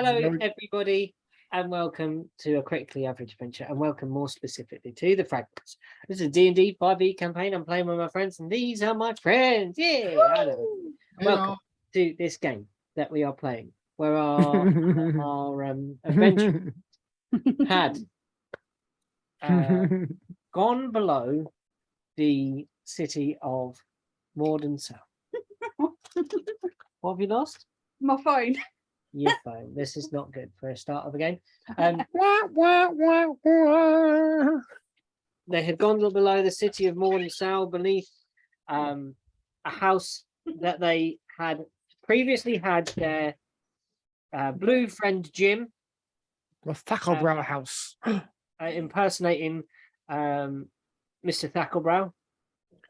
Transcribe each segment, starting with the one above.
Hello, everybody, and welcome to a Critically Average Adventure, and welcome more specifically to the Fragments. This is a D&D 5e campaign. I'm playing with my friends, and these are my friends. Yeah, hello. Welcome to this game that we are playing, where our adventure had gone below the city of Mordensow. What have you lost? My phone. Your phone. This is not good for a start of a game. They had gone below the city of Mordensow beneath a house that they had previously had their blue friend Jim. The Thacklebrow house. Impersonating Mr. Thacklebrow.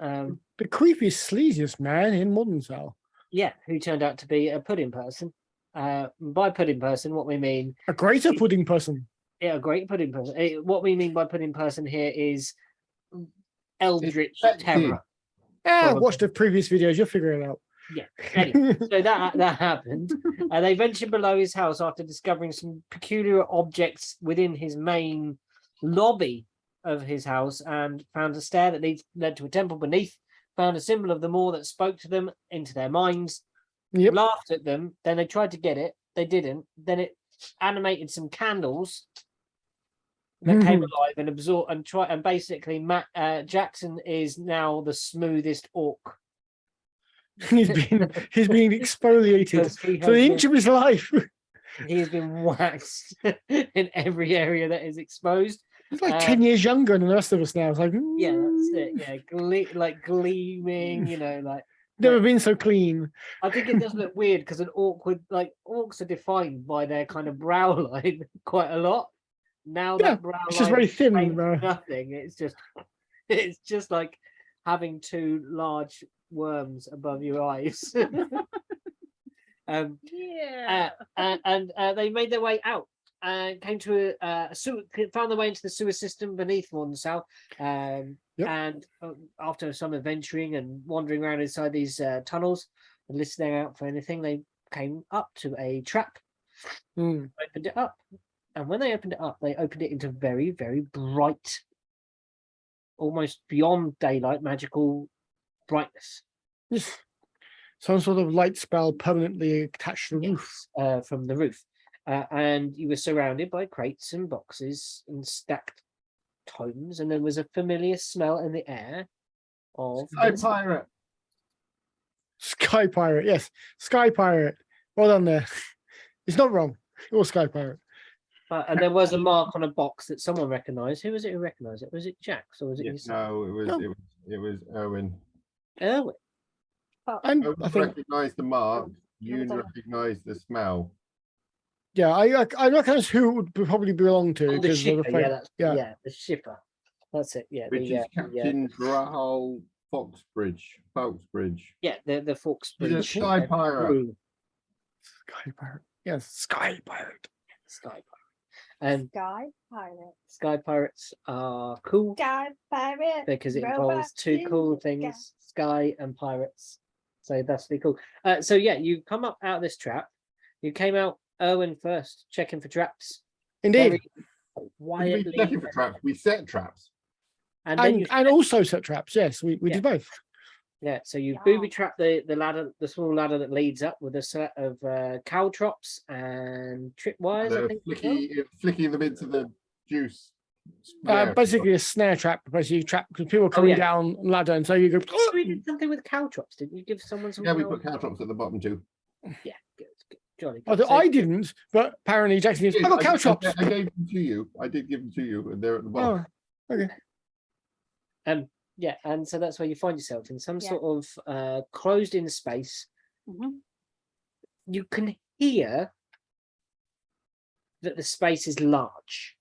The creepiest, sleaziest man in Mordensow. Yeah, who turned out to be a pudding person. By pudding person, what we mean... A greater pudding person. Yeah, a great pudding person. What we mean by pudding person here is eldritch terror. Watch the previous videos, you'll figure it out. Yeah, anyway, so that happened. They ventured below his house after discovering some peculiar objects within his main lobby of his house and found a stair that led to a temple beneath, found a symbol of the Moor that spoke to them into their minds, laughed at them, then they tried to get it, they didn't, then it animated some candles that came alive and absorbed and basically Jackson is now the smoothest orc. He's been exfoliated for the inch of his life. He has been waxed in every area that is exposed. He's like 10 years younger than the rest of us now. It's like, yeah, that's it. Yeah, like gleaming, like never been so clean. I think it does look weird because an orc orcs are defined by their kind of brow line quite a lot. Now that brow it's line just very thin. Nothing. It's just like having two large worms above your eyes. And they made their way out and came to found their way into the sewer system beneath Mordensow. And after some adventuring and wandering around inside these tunnels and listening out for anything, they came up to a trap. Opened it up, and when they opened it up, they opened it into very, very bright, almost beyond daylight, magical brightness. Some sort of light spell permanently attached to the roof. From the roof. And you were surrounded by crates and boxes and stacked tomes, and there was a familiar smell in the air of Sky Pirate, yes. Sky Pirate. Well done there. It's not wrong. Or Sky Pirate. And there was a mark on a box that someone recognised. Who was it who recognised it? Was it Jax or was it yourself? No, it was Erwin. Erwin. And I recognise the mark. You recognise the smell. Yeah, I recognise who it would probably belong to. The shipper, the shipper. That's it. Yeah, which is Captain Rahul Foxbridge. Yeah, the Foxbridge. He's a Sky Pirate. Sky Pirate. Yes, Sky Pirate. Sky Pirate. Sky Pirates are cool. Sky Pirate. Because it involves two cool things: sky and pirates. So that's pretty cool. So yeah, you come up out of this trap. You came out Erwin first, checking for traps. Indeed. Quietly. Checking for traps. We set traps. And also set traps. Yes, we did both. Yeah, so you booby trap the ladder, the small ladder that leads up with a set of caltrops and tripwires. I think flicking them into the juice. Basically a snare trap. Basically, trap because people are coming down ladder, and so you go. Oh, we did something with caltrops, didn't you? Give someone some. Yeah, we put caltrops at the bottom too. Yeah, good. Jolly. I didn't, but apparently Jackson did. I got caltrops. I gave them to you. I did give them to you, and they're at the bottom. Oh, okay. Yeah, and so that's where you find yourself in some sort of closed-in space. You can hear that the space is large.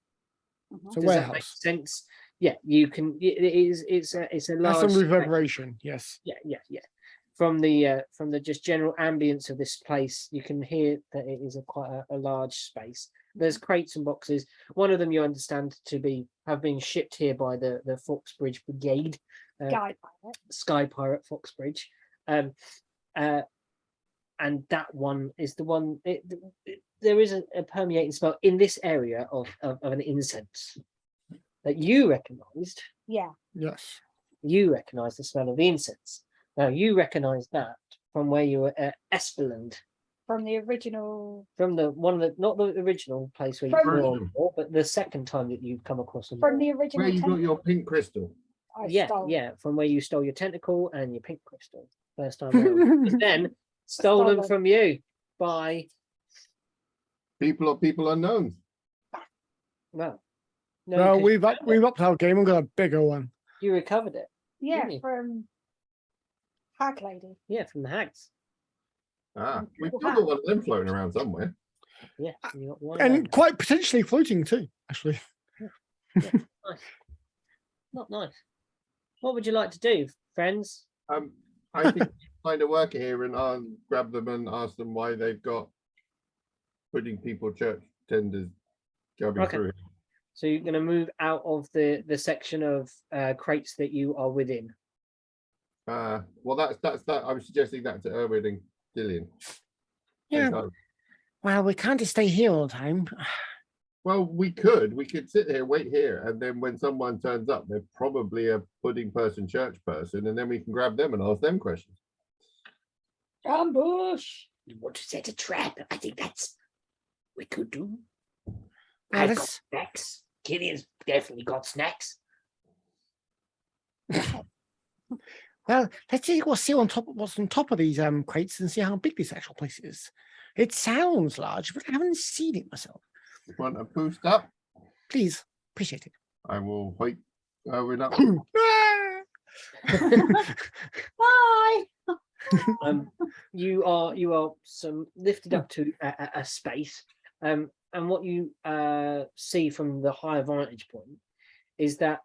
It's a Does warehouse. that make sense? Yeah, you can. It's a large. That's some reverberation. Yes. Yeah. From the just general ambience of this place, you can hear that it is quite a large space. There's crates and boxes. One of them you understand to have been shipped here by the Foxbridge Brigade. Sky Pirate Foxbridge. and that one is the one. There is a permeating smell in this area of an incense that you recognised. Yeah. Yes. You recognise the smell of the incense. Now you recognise that from where you were at Esperland. From the original. From the not the original place where you From- were on before, but the second time that you've come across them. From the original. Where you got your pink crystal? I Yeah, stole. yeah, from where you stole your tentacle and your pink crystal first time around. It's then stolen Stolen. from you by People or people unknown? well, no, Well, 'cause we've upped our game and got a bigger one. you recovered it. Yeah, Didn't you? from Hag Lady. Yeah, from the hags. Ah, we've Wow. still got one of them floating around somewhere. Yeah, and you got one. And quite potentially floating too, actually. Nice. Not nice. What would you like to do, friends? I think find a worker here and I'll grab them and ask them why they've got putting people church tenders going Okay. through. So you're going to move out of the section of crates that you are within. Well, that's that. I was suggesting that to Erwin and Gillian. Yeah. And, Well, we can't just stay here all the time. well, we could sit here, wait here, and then when someone turns up, they're probably a pudding person, church person, and then we can grab them and ask them questions. Ambush. You want to set a trap? I think that's we could do. Well, I've got let's- snacks. Killian's definitely got snacks. Well, let's see what's on top of these crates and see how big this actual place is. It sounds large, but I haven't seen it myself. Want a boost up? Please, appreciate it. I will wait Erwin up. Bye. You are some lifted up to a space, and what you see from the higher vantage point is that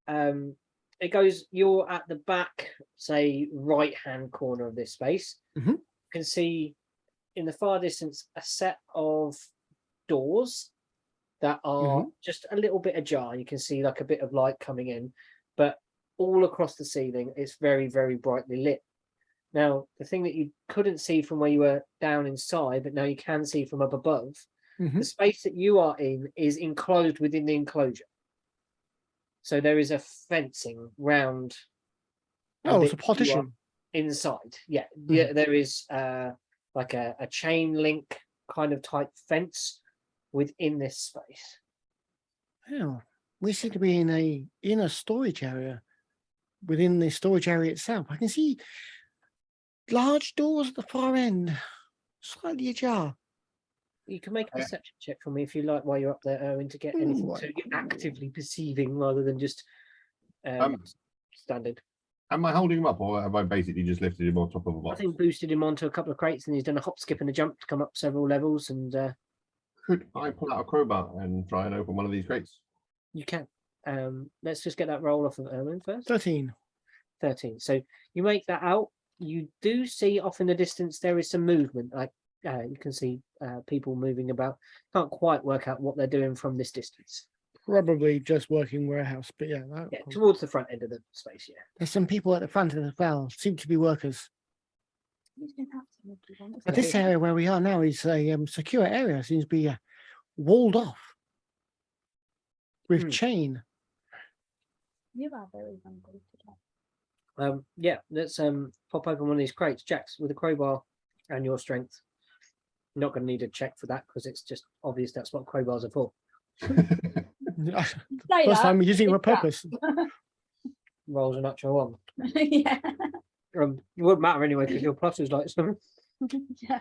it goes. You're at the back, say, right hand corner of this space. Mhm. You can see in the far distance a set of doors that are just a little bit ajar. You can see like a bit of light coming in, but all across the ceiling it's very, very brightly lit. Now, the thing that you couldn't see from where you were down inside, but now you can see from up above, Mhm. the space that you are in is enclosed within the enclosure. So there is a fencing round. Oh, it's a bit that you are partition. inside. Yeah, yeah. There is like a chain link kind of type fence within this space. Oh, we seem to be in a storage area. Within the storage area itself, I can see large doors at the far end, slightly ajar. You can make a perception check for me if you like while you're up there, Erwin, to get anything Ooh, so you're actively perceiving rather than just standing. Am I holding him up, or have I basically just lifted him on top of a I box? think boosted him onto a couple of crates and he's done a hop, skip, and a jump to come up several levels, and Could I pull out a crowbar and try and open one of these crates? you can. Let's just get that roll off of Erwin first. 13. 13. So you make that out. You do see off in the distance there is some movement. Like you can see people moving about. Can't quite work out what they're doing from this distance. Probably just working warehouse, but yeah. Yeah, towards the front end of the space. Yeah. There's some people at the front as well, seem to be workers. You can have some if you want. But this area where we are now is a secure area, seems to be walled off with chain. You are very hungry today. Yeah, let's pop open one of these crates. Jax, with a crowbar and your strength. You're not going to need a check for that because it's just obvious that's what crowbars are for. First time we're using it for purpose. Rolls a natural one. Yeah. It wouldn't matter anyway because your plus is like something. Yeah.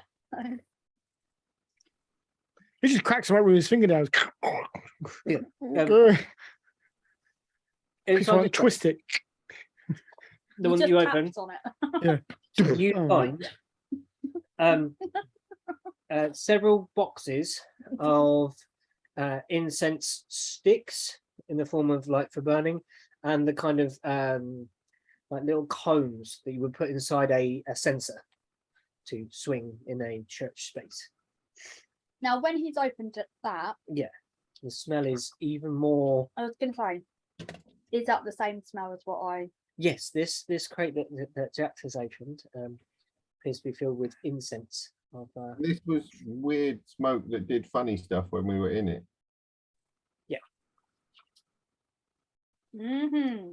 He just cracks him up with his fingernails. Yeah. He's Inside trying the to twist it. the one that you open, on it. you Oh. find several boxes of incense sticks in the form of like for burning, and the kind of like little cones that you would put inside a censer to swing in a church space. Now, when he's opened that, The smell is even more. I was going to say, is that the same smell as what I? Yes, this crate that Jax has opened appears to be filled with incense. This was weird smoke that did funny stuff when we were in it. Mm-hmm.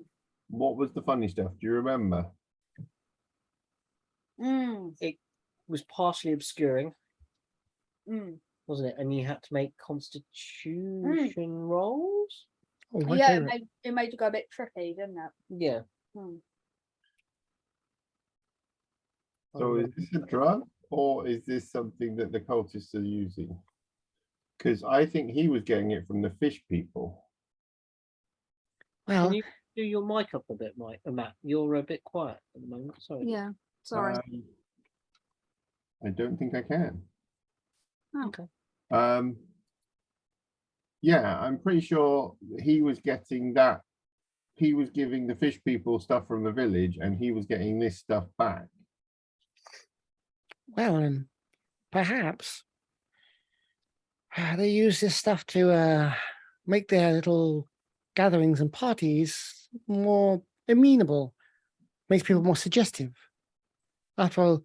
What was the funny stuff? Do you remember? Mm. It was partially obscuring, Mm. wasn't it? And you had to make constitution rolls. Oh, my Yeah, favourite. it made you go a bit trippy, didn't it? Yeah. Mm. So is this a drug or is this something that the cultists are using? Because I think he was getting it from the fish people. Well, Can you do your mic up a bit, Matt? You're a bit quiet at the moment. Sorry. Yeah. Sorry. I don't think I can. Oh. Okay. Yeah, I'm pretty sure he was getting that. He was giving the fish people stuff from the village and he was getting this stuff back. well, perhaps they use this stuff to make their little gatherings and parties more amenable, makes people more suggestive. After all,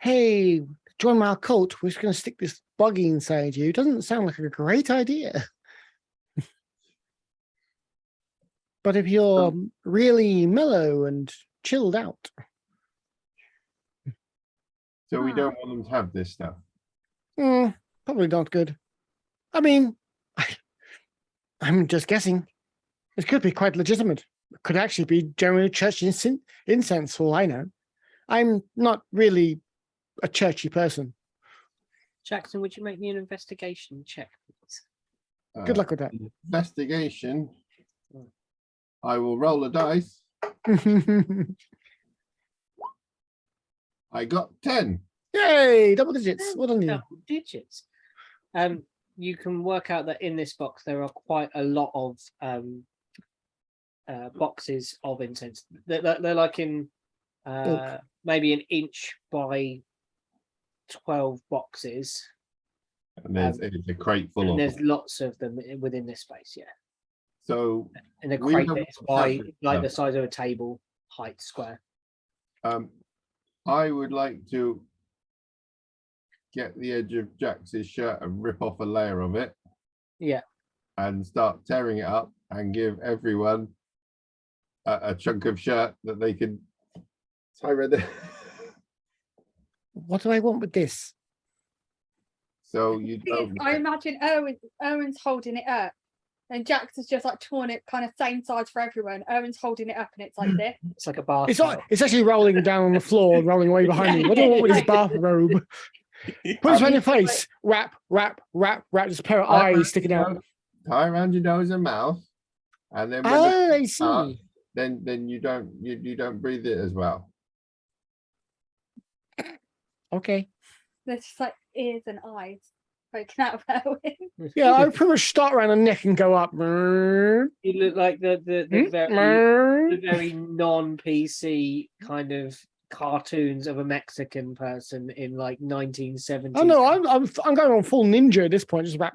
hey, join my cult, we're just going to stick this buggy inside you. Doesn't sound like a great idea. But if you're really mellow and chilled out, So we don't want them to have this stuff. probably not good. I mean, I'm just guessing. It could be quite legitimate. It could actually be generally church incense, for all I know. I'm not really a churchy person. Jackson, would you make me an investigation check, please? Good luck with that. Investigation. I will roll a dice. I got 10. Yay, double digits. What on you? Double digits. You can work out that in this box there are quite a lot of boxes of incense. They're like in maybe an inch by 12 boxes. And there's it's a crate full of And there's them. lots of them within this space, yeah. So And the we crate don't is have by this like stuff. the size of a table height square. I would like to get the edge of Jax's shirt and rip off a layer of it. Yeah. And start tearing it up and give everyone a chunk of shirt that they can tie around there. What do I want with this? So you don't. I imagine Owen's holding it up, and Jax has just like torn it kind of same size for everyone. Owen's holding it up, and it's like this. It's like a bar. It's actually rolling down on the floor, rolling away behind me. What do I want with this bathrobe? Put this around your face. Wrap. Just a pair of eyes sticking out. Tie around your nose and mouth, and then when Oh, I start, see. then you don't breathe it as well. Okay. There's just like ears and eyes poking out of Owen. Yeah, I pretty much start around the neck and go up. You look like the very non-PC kind of cartoons of a Mexican person in like 1970s. Oh no, I'm going on full ninja at this point. Just rap.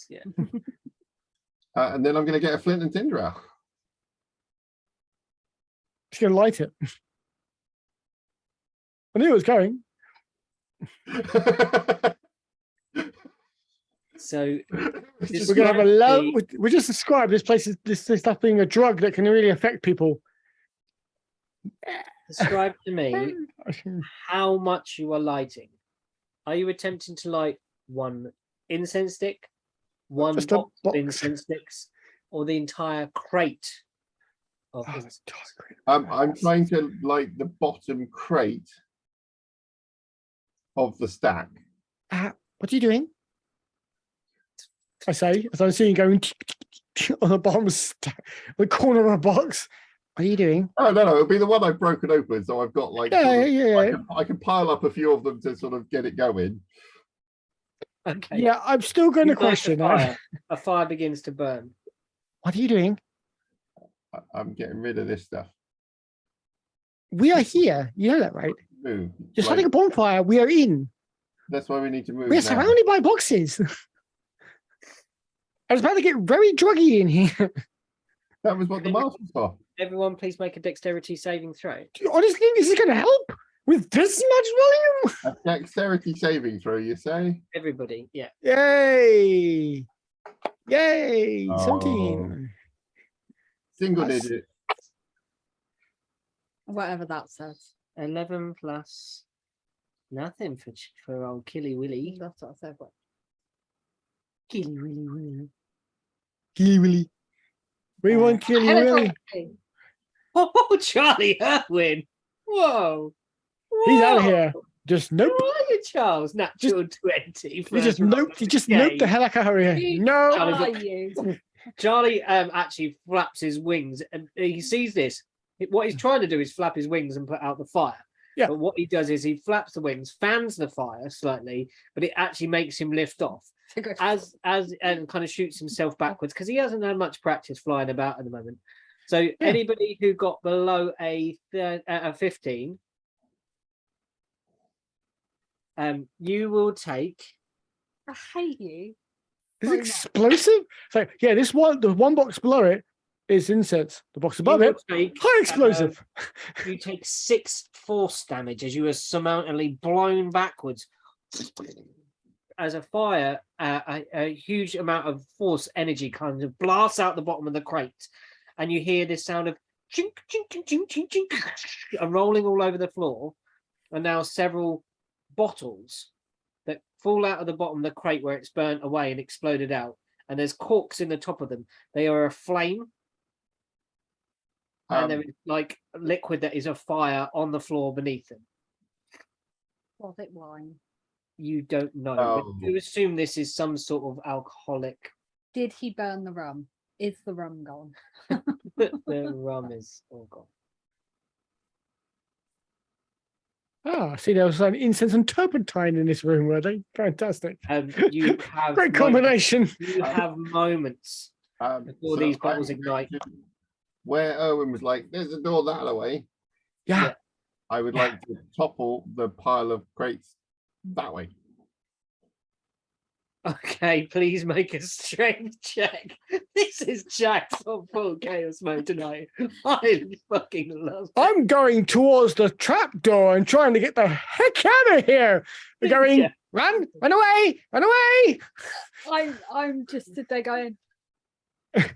Yeah. And then I'm going to get a flint and tinder out. Just gonna light it. I knew it was going. So We're gonna have a low. We just described this place as this stuff being a drug that can really affect people. describe to me how much you are lighting. Are you attempting to light one incense stick, one Just a box of box. incense sticks, or the entire crate of incense? I'm trying to light the bottom crate of the stack. What are you doing? I say, as I'm seeing you going on the bottom the corner of a box. What are you doing? Oh no, it'll be the one I've broken open, so I've got like I can pile up a few of them to sort of get it going. Okay. Yeah, I'm still going to You light question. a fire begins to burn. What are you doing? I'm getting rid of this stuff. We are here. You know that, right? Move. You're starting a bonfire. We are in. That's why we need to move. We're now. surrounded by boxes. I was about to get very druggy in here. That was what the mask was for. Everyone, please make a dexterity saving throw. Do you honestly think this is going to help? With this much volume? A dexterity saving throw, you say? Everybody, yeah. Yay! Yay! Oh. 17. Single That's- digit. Whatever that says. 11 plus nothing for old Killy Willy. That's what I said. But Killy Willy Willy. Killy Willy. We want Killy Willy. Oh, Charlie Irwin. Whoa. He's out of Whoa. here. Just nope. How are you, Charles? Natural 20. He just first roll nope. of He the just noped the game. hell out of here. You No. Charlie, are you? Charlie actually flaps his wings and he sees this. What he's trying to do is flap his wings and put out the fire. Yeah. But what he does is he flaps the wings, fans the fire slightly, but it actually makes him lift off as and kind of shoots himself backwards because he hasn't had much practice flying about at the moment. So anybody who got below a 15, you will take. I hate you. Is so it much. explosive? So yeah, this one, the one box below it is incense. The box above you it, will take, high explosive. you take 6 force damage as you are surmountably blown backwards as a fire. A huge amount of force energy kind of blasts out the bottom of the crate, and you hear this sound of chink, chink, chink, chink, chink, chink, are rolling all over the floor, and now several bottles that fall out of the bottom of the crate where it's burnt away and exploded out, and there's corks in the top of them. They are aflame. And there is like liquid that is a fire on the floor beneath them. Was it wine? You don't know. Oh. But you assume this is some sort of alcoholic. Did he burn the rum? Is the rum gone? The rum is all gone. Ah, see, there was some incense and turpentine in this room, were they? Fantastic. You have Great combination. You have moments before so these bottles I'm ignite. going to- Where Erwin was like, there's a door that way. Yeah. I would like to topple the pile of crates that way. Okay, please make a strength check. This is Jack's on full chaos mode tonight. I fucking love it. I'm going towards the trap door and trying to get the heck out of here. We're going, Yeah. run away, run away. I'm just stood there going,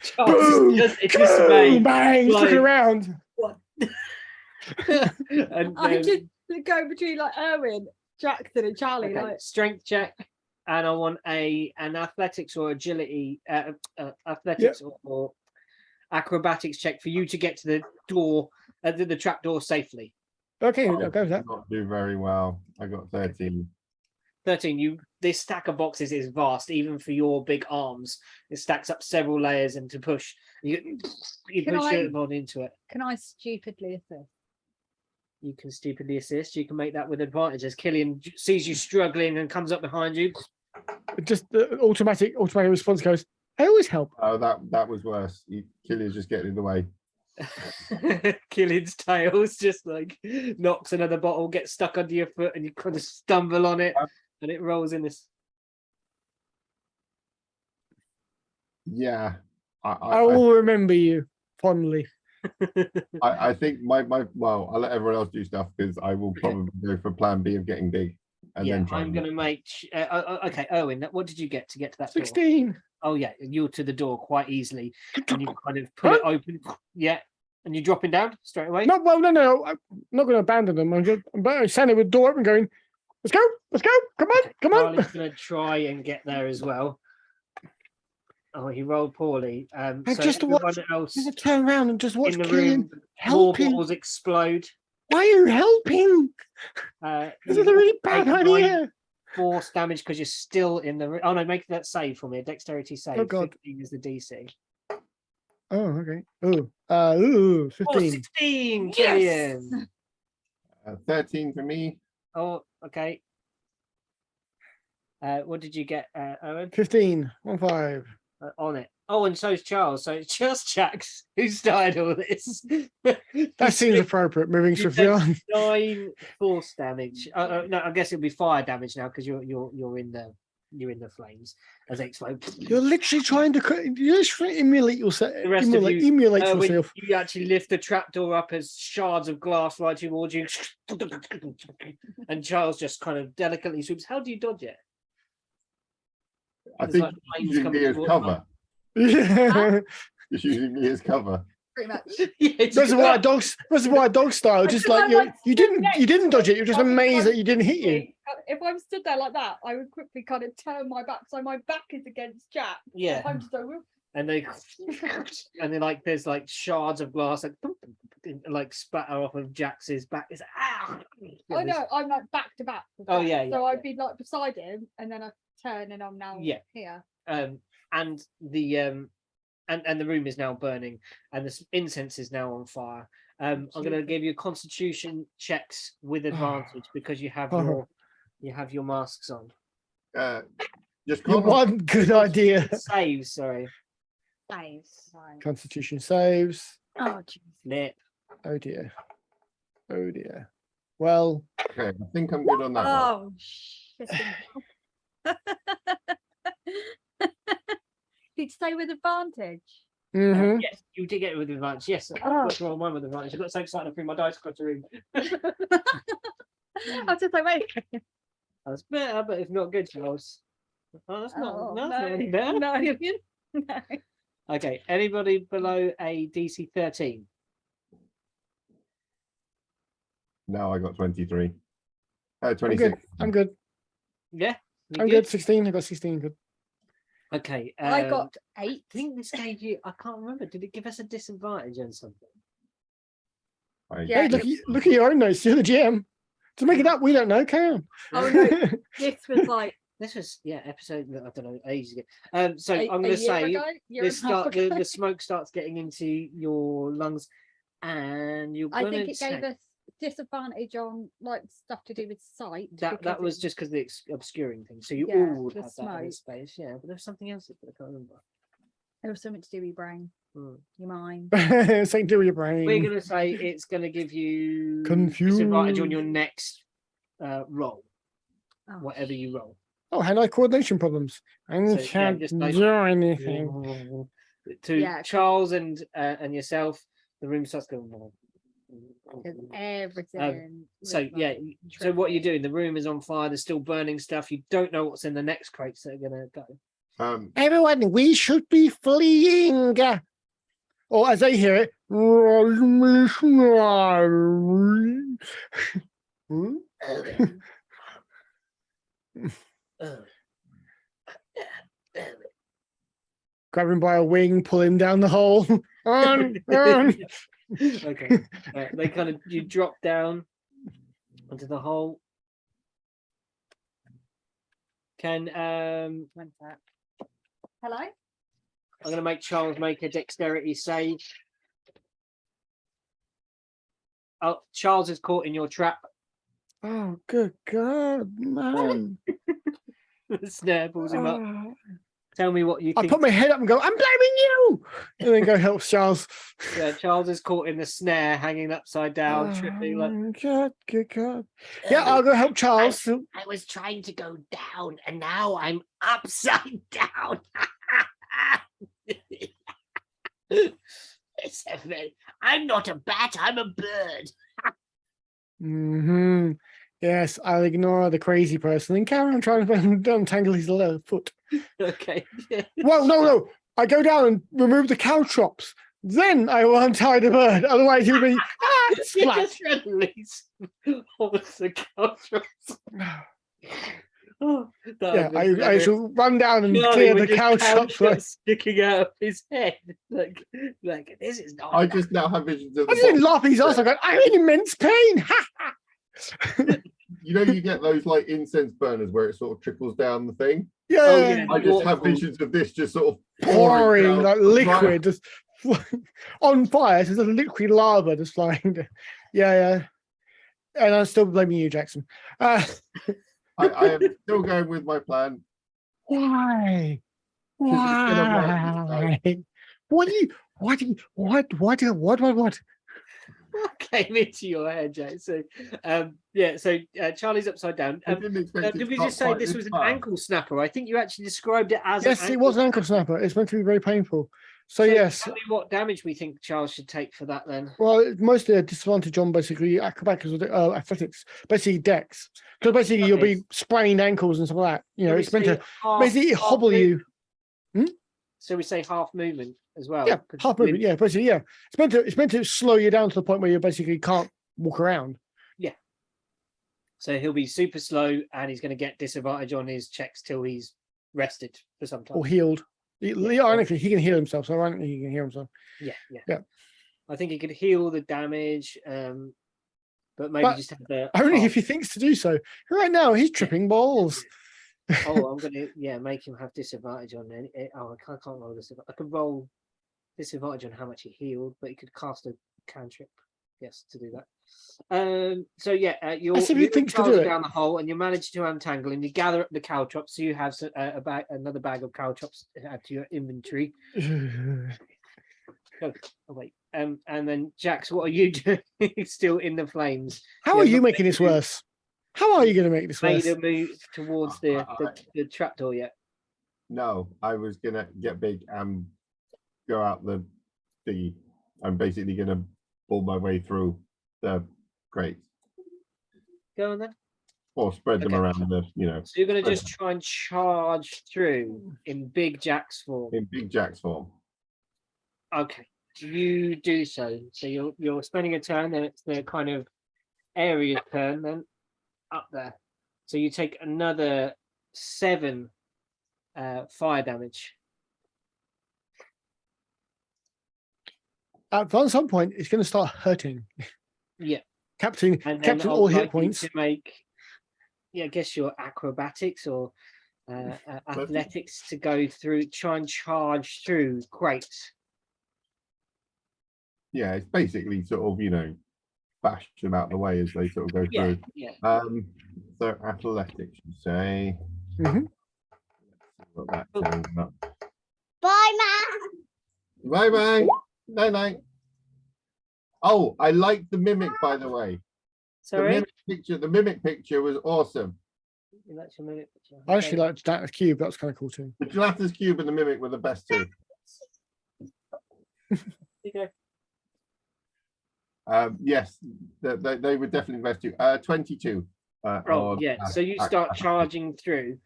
Charles Boom, is just in boom, dismay. bang, like- looking around. And I then- just go between like Erwin, Jackson, and Charlie. okay, Like, strength check, and I want an athletics or agility, athletics or acrobatics check for you to get to the door, the trap door safely. Okay, I'll go with that. Not do very well. I got 13. 13. This stack of boxes is vast, even for your big arms. It stacks up several layers, and to push, you Can push I- your body into it. can I stupidly assist? You can stupidly assist. You can make that with advantage as Killian sees you struggling and comes up behind you. Just the automatic response goes, I always help. Oh, that was worse. Killian's just getting in the way. Killian's tails just like knocks another bottle, gets stuck under your foot, and you kind of stumble on it, and it rolls in this. Yeah. I will remember you fondly. I think my well, I'll let everyone else do stuff because I will probably go for plan B of getting big. And Yeah, then try I'm and- going to make. Okay, Owen, what did you get to that door? 16. Oh yeah, you're to the door quite easily, and you kind of pull it open. Yeah, and you're dropping down straight away. No, well, no. I'm not going to abandon them. I'm standing with the door open going, let's go. Come on. Charlie's going to try and get there as well. Oh, he rolled poorly. So just everyone watch- else I'm going to turn around and just watch in the Killian room, more help him. bottles explode. Why are you helping? This is a really bad take idea. Force damage because you're still in the room. Oh no, make that save for me. A dexterity save. Oh, God. 15 is the DC. Oh, okay. Ooh, 15. Oh, 16, Yes! Killian. 13 for me. Oh, okay. What did you get, Owen? 15. 1-5. On it. Oh, and so's Charles. So it's just Jax who started all this. That seems appropriate. Moving You swiftly take on. 9 force damage. No, I guess it'll be fire damage now because you're in there. you're in the flames as they explode. You're literally trying to emulate yourself. The rest of you, Emulate when yourself. you actually lift the trapdoor up as shards of glass fly towards you, and Charles just kind of delicately swoops. How do you dodge it? I There's think like flames using coming me as towards cover. Yeah. Just using me as cover. Pretty much. Yeah, it's That's good. why dog style. Just feel like like you didn't dodge it. You're just I'll be amazed trying that you didn't hit you. If I'm stood there like that, I would quickly kind of turn my back so my back is against Jack. Yeah. I'm just like, whoop. And they like there's like shards of glass like spatter off of Jax's back. It's I know, I'm like back to back. with Oh, Jack. yeah, So yeah, I'd be like beside him, and then I turn, and I'm now here. and the and the room is now burning, and the incense is now on fire. I'm going to give you Constitution checks with advantage because you have your masks on. Just One good idea. Saves, sorry. Saves. Constitution saves. Oh, jeez. Flip. Oh dear. Oh dear. Well, okay, I think I'm good on that one. Oh, shit. Did you say with advantage? mhm. Yes, you did get it with advantage. Yes, Oh. I got to roll mine with advantage. I got so excited I threw my dice across the room. I was just like, wait. That's better, but if not good, Charles. Oh, that's not, Oh, that's no. not any better. No. Okay, anybody below a DC 13? No, I got 23. I'm 26. good. I'm good. Yeah, you I'm good. 16. I got 16. Good. Okay, I got 8. I think this gave you. I can't remember. Did it give us a disadvantage on something? Yeah. Hey, look at your own notes. You're the GM. To make it up, we don't know. Cam. Oh, no. This was like This was episode. I don't know, ages ago. So a I'm going to year say ago, year and a half the ago. smoke starts getting into your lungs, and you're I going think to it gave us disadvantage on like stuff to do with sight. that because was it- just because the obscuring thing. So you Yeah, all would the have that in this smoke. space, yeah. But there's something else that I can't remember. there was something to do with your brain, Hmm. your mind. Something to do with your brain. We're going to say it's going to give you Confused. disadvantage on your next roll, Oh, whatever you roll. Oh, hand-eye coordination problems. I So, yeah, can't just like- do anything. To Yeah, Charles and yourself, the room starts going. 'cause everything. So was, yeah, like, so what you're trippy. doing? The room is on fire. There's still burning stuff. You don't know what's in the next crates that are going to go. Everyone, we should be fleeing. Or as they hear it, Hmm? grab him by a wing, pull him down the hole. On. Okay, they kind of you drop down onto the hole. Can When's that? Hello? I'm going to make Charles make a dexterity save. Oh, Charles is caught in your trap. Oh, good God, man. The snare pulls him up. Oh. Tell me what you I think. put my head up and go, I'm blaming you. And then go help Charles. Yeah, Charles is caught in the snare, hanging upside down, tripping like. Oh, good God. Yeah, I'll go help Charles. I was trying to go down, and now I'm upside down. I'm not a bat. I'm a bird. Hmm. Yes, I'll ignore the crazy person and carry on trying to untangle his little foot. Okay. Whoa, no. I go down and remove the caltrops. Then I will untie the bird. Otherwise, he'll be You splat. just release all the caltrops. Oh, Yeah, I shall run down and clear the caltrops. Sticking out of his head. Like this is not. I just now have visions of I didn't laugh his ass. I go, I'm in immense pain. you know, you get those like incense burners where it sort of trickles down the thing. Yeah, Oh, yeah. I just have Waterfall. visions of this just sort of pouring down like the fire. liquid, just on fire. So there's a liquid lava just flying. Yeah. And I'm still blaming you, Jackson. I am still going with my plan. Why? Because it's gonna work this time. What? What came into your head, Jay? So, yeah. So Charlie's upside down. I didn't expect it Did to we stop just say quite this this was an far. ankle snapper? I think you actually described it as Yes, an it was an ankle snapper. It's meant to be very painful. So yes, Tell me what damage we think Charles should take for that then. well, it's mostly a disadvantage on basically acrobatics or athletics, basically dex. Because basically you'll Okay. be spraining ankles and stuff like that. You know, So we it's meant say to half- basically half hobble you. movement. So we say half movement as well. Yeah, 'cause half we- movement. Yeah, basically, yeah. It's meant to slow you down to the point where you basically can't walk around. So he'll be super slow and he's going to get disadvantage on his checks till he's rested for some time. Or healed. Yeah, Ironically, he can heal himself. So ironically, he can heal himself. Yeah. I think he could heal the damage, but maybe But just have the. Only half- if he thinks to do so. Right now, he's tripping balls. Oh, I'm going to make him have disadvantage on it. Oh, I can't roll this. I could roll disadvantage on how much he healed, but he could cast a cantrip. Yes, to do that. So yeah, you're As if he thinks to do it. down the hole, and you manage to untangle, and you gather up the caltrops. So you have another bag of caltrops to add to your inventory. Oh wait, and then Jax, what are you doing? Still in the flames. How are you making this worse? How are you going to make this Made worse? a move towards the trapdoor yet? No, I was gonna get big and go out the thingy. I'm basically gonna pull my way through the crates Go on then. or spread them Okay. around the, So you're going to just try and charge through in Big Jack's form. in Big Jack's form. Okay, you do so. So you're spending a turn, then it's the kind of area turn, then up there. So you take another 7 fire damage. At some point, it's going to start hurting. Yeah, Capturing and then all I'd hit like you points. to make, I guess your acrobatics or athletics to go through, try and charge through. Great. Yeah, it's basically sort of, bash them out the way as they sort of go Yeah, through. yeah. So athletics, you say. Mhm. What that turns up. Bye, man. Bye bye. Night night. Oh, I like the mimic, by the way. Sorry. The mimic picture was awesome. That's your minute picture. I actually liked that cube. That was kind of cool too. The gelatinous cube and the mimic were the best two. You go. Yes, they were definitely the best two. 22. Oh, yeah. So you start charging through.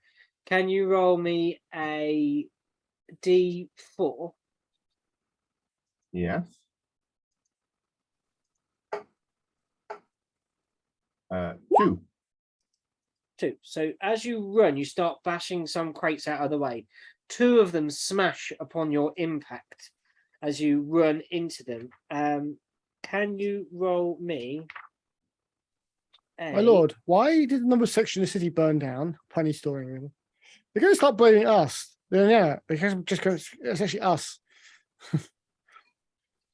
Can you roll me a D4? Yes. 2. 2. So as you run, you start bashing some crates out of the way. 2 of them smash upon your impact as you run into them. Can you roll me? My lord, why did the number section of the city burn down? Funny story, really. They're going to start blaming us. Then yeah, because it's actually us.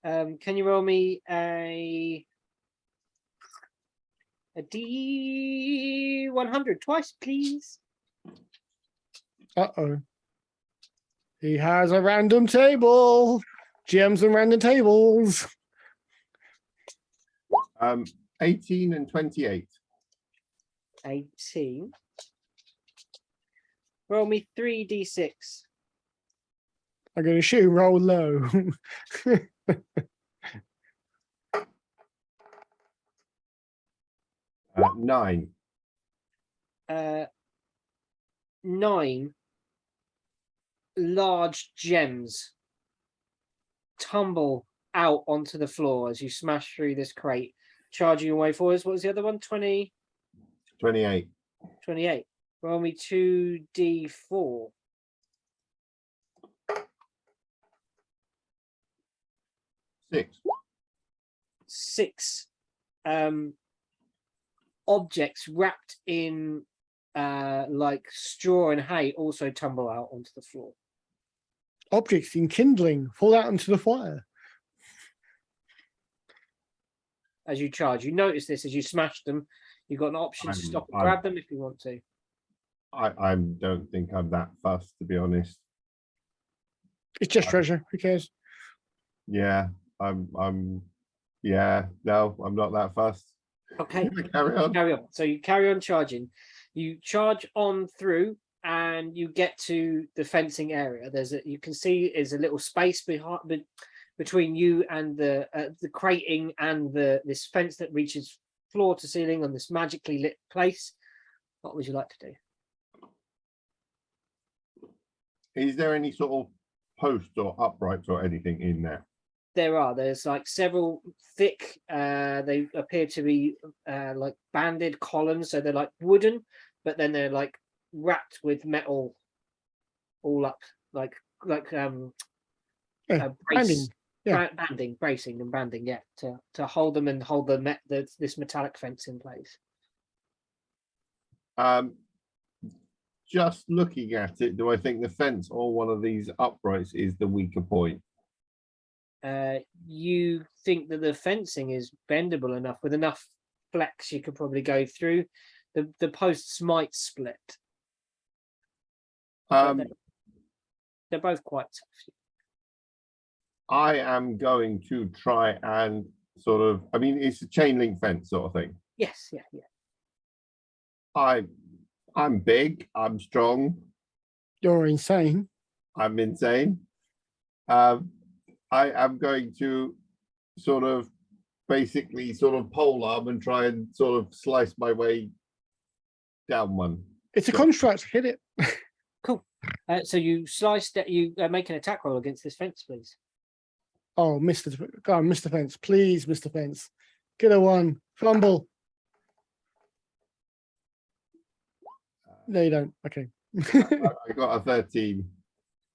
Can you roll me a D100 twice, please? Uh-oh. He has a random table. Gems and random tables. 18 and 28. 18. Roll me 3d6. I'm going to assume roll low. 9. 9 large gems tumble out onto the floor as you smash through this crate, charging your way forwards. What was the other one? 20? 28. 28. Roll me 2d4. 6. 6 objects wrapped in like straw and hay also tumble out onto the floor. Objects in kindling fall out into the fire. As you charge, you notice this as you smash them. You've got an option to stop and grab them if you want to. I don't think I'm that fussed, to be honest. It's just treasure. Who cares? Yeah, I'm Yeah, no, I'm not that fast. Okay, Carry on. carry on. So you carry on charging. You charge on through, and you get to the fencing area. You can see is a little space between you and the crating and this fence that reaches floor to ceiling on this magically lit place. What would you like to do? Is there any sort of posts or uprights or anything in there? There's like several thick, they appear to be like banded columns, so they're like wooden, but then they're like wrapped with metal all up, like Yeah, brace, yeah. bracing and banding, yeah, to hold them and hold this metallic fence in place. Just looking at it, do I think the fence or one of these uprights is the weaker point? You think that the fencing is bendable enough, with enough flex you could probably go through. The posts might split. They're both quite tough. I am going to try and sort of, I mean, it's a chain link fence sort of thing. Yes, yeah. I'm big, I'm strong, You're insane. I'm insane. I am going to sort of basically sort of pole arm and try and sort of slice my way down one. It's a Yeah. construct. Hit it. Cool. So you sliced that. You make an attack roll against this fence, please. Oh, go on, Mr. Fence, please, Mr. Fence. Get a one. Fumble. No, you don't. Okay. I got a 13.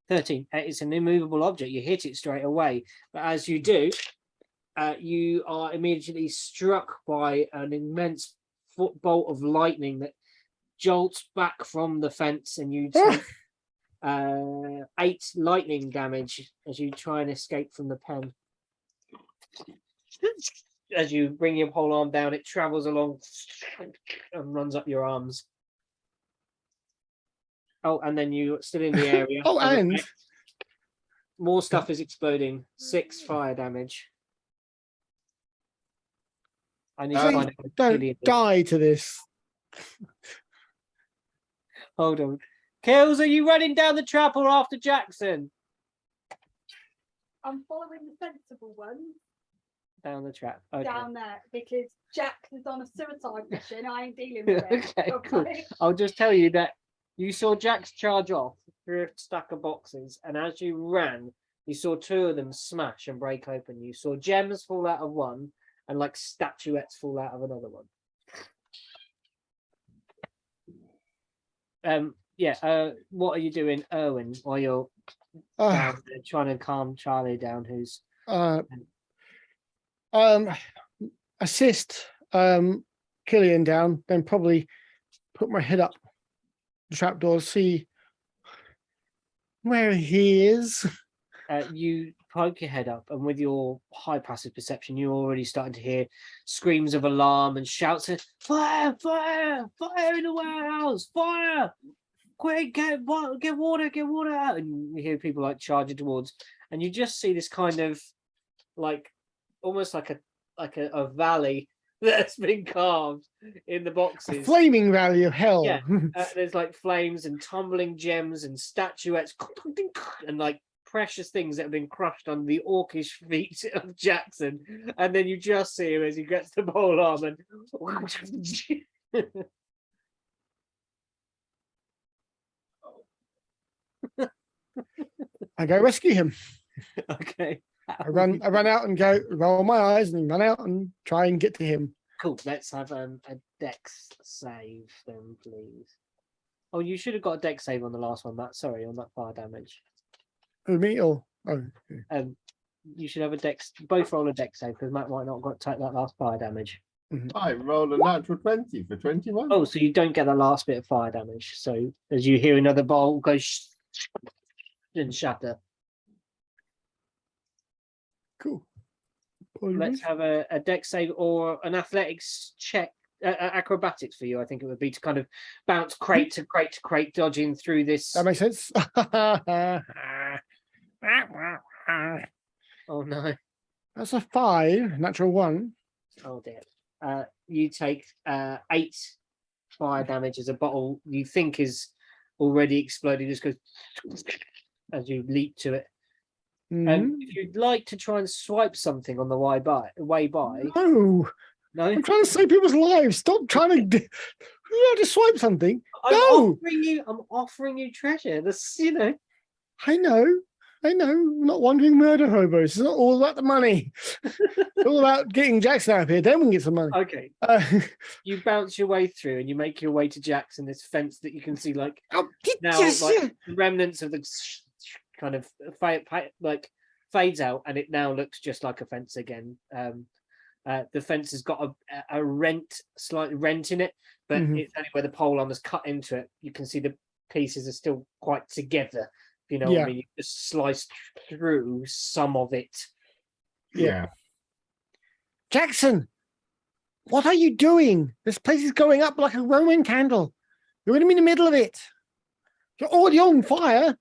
13. It's an immovable object. You hit it straight away, but as you do, you are immediately struck by an immense bolt of lightning that jolts back from the fence, and you take 8 lightning damage as you try and escape from the pen. As you bring your pole arm down, it travels along and runs up your arms. Oh, and then you're still in the area. Oh, and more stuff is exploding. 6 fire damage. I need to find out what don't Killian did. die to this. Hold on. Kills, are you running down the trap or after Jackson? I'm following the sensible one Down the trap. Okay. down there because Jack is on a suicide mission. I ain't dealing with it. Okay, cool. I'll just tell you that you saw Jax charge off through a stack of boxes, and as you ran, you saw 2 of them smash and break open. You saw gems fall out of one, and like statuettes fall out of another one. What are you doing, Erwin, while you're down there trying to calm Charlie down, who's assist Killian down, then probably put my head up the trapdoor, see where he is. You poke your head up, and with your high passive perception, you're already starting to hear screams of alarm and shouts of fire, fire, fire in the warehouse, fire! Quick, get water out! And you hear people like charging towards, and you just see this kind of like almost like a valley that's been carved in the A boxes. flaming valley of hell. Yeah. There's like flames and tumbling gems and statuettes and like precious things that have been crushed on the orcish feet of Jackson, and then you just see him as he gets the pole arm and I go rescue him. okay. I run out and go roll my eyes and run out and try and get to him. Cool. Let's have a dex save then, please. Oh, you should have got a dex save on the last one, Matt. Sorry, on that fire damage. Who, me or okay. You should have a dex. Both roll a dex save because Matt might not got to take that last fire damage. I rolled a natural 20 for 21. Oh, so you don't get the last bit of fire damage. So as you hear another bolt go and shatter. Cool. Let's have a dex save or an athletics check, acrobatics for you. I think it would be to kind of bounce crate to crate to crate, dodging through this. That makes sense. Oh no! That's a 5, natural 1. Oh dear. You take 8 fire damage as a bottle you think is already exploded. Just goes as you leap to it. If you'd like to try and swipe something on the way by, No, no, I'm trying to save people's lives. Stop trying to. You to swipe something. No, I'm offering you treasure. This, you know. I know. I'm not wandering murder hobos. It's not all about the money. It's all about getting Jackson out of here. Then we can get some money. Okay. You bounce your way through and you make your way to Jackson, this fence that you can see like the remnants of the kind of fades out, and it now looks just like a fence again. The fence has got a slight rent in it, but it's only where the pole arm has cut into it. You can see the pieces are still quite together. You know what I mean? You just sliced through some of it. Yeah. Jackson, what are you doing? This place is going up like a Roman candle. You're going to be in the middle of it. You're already on fire.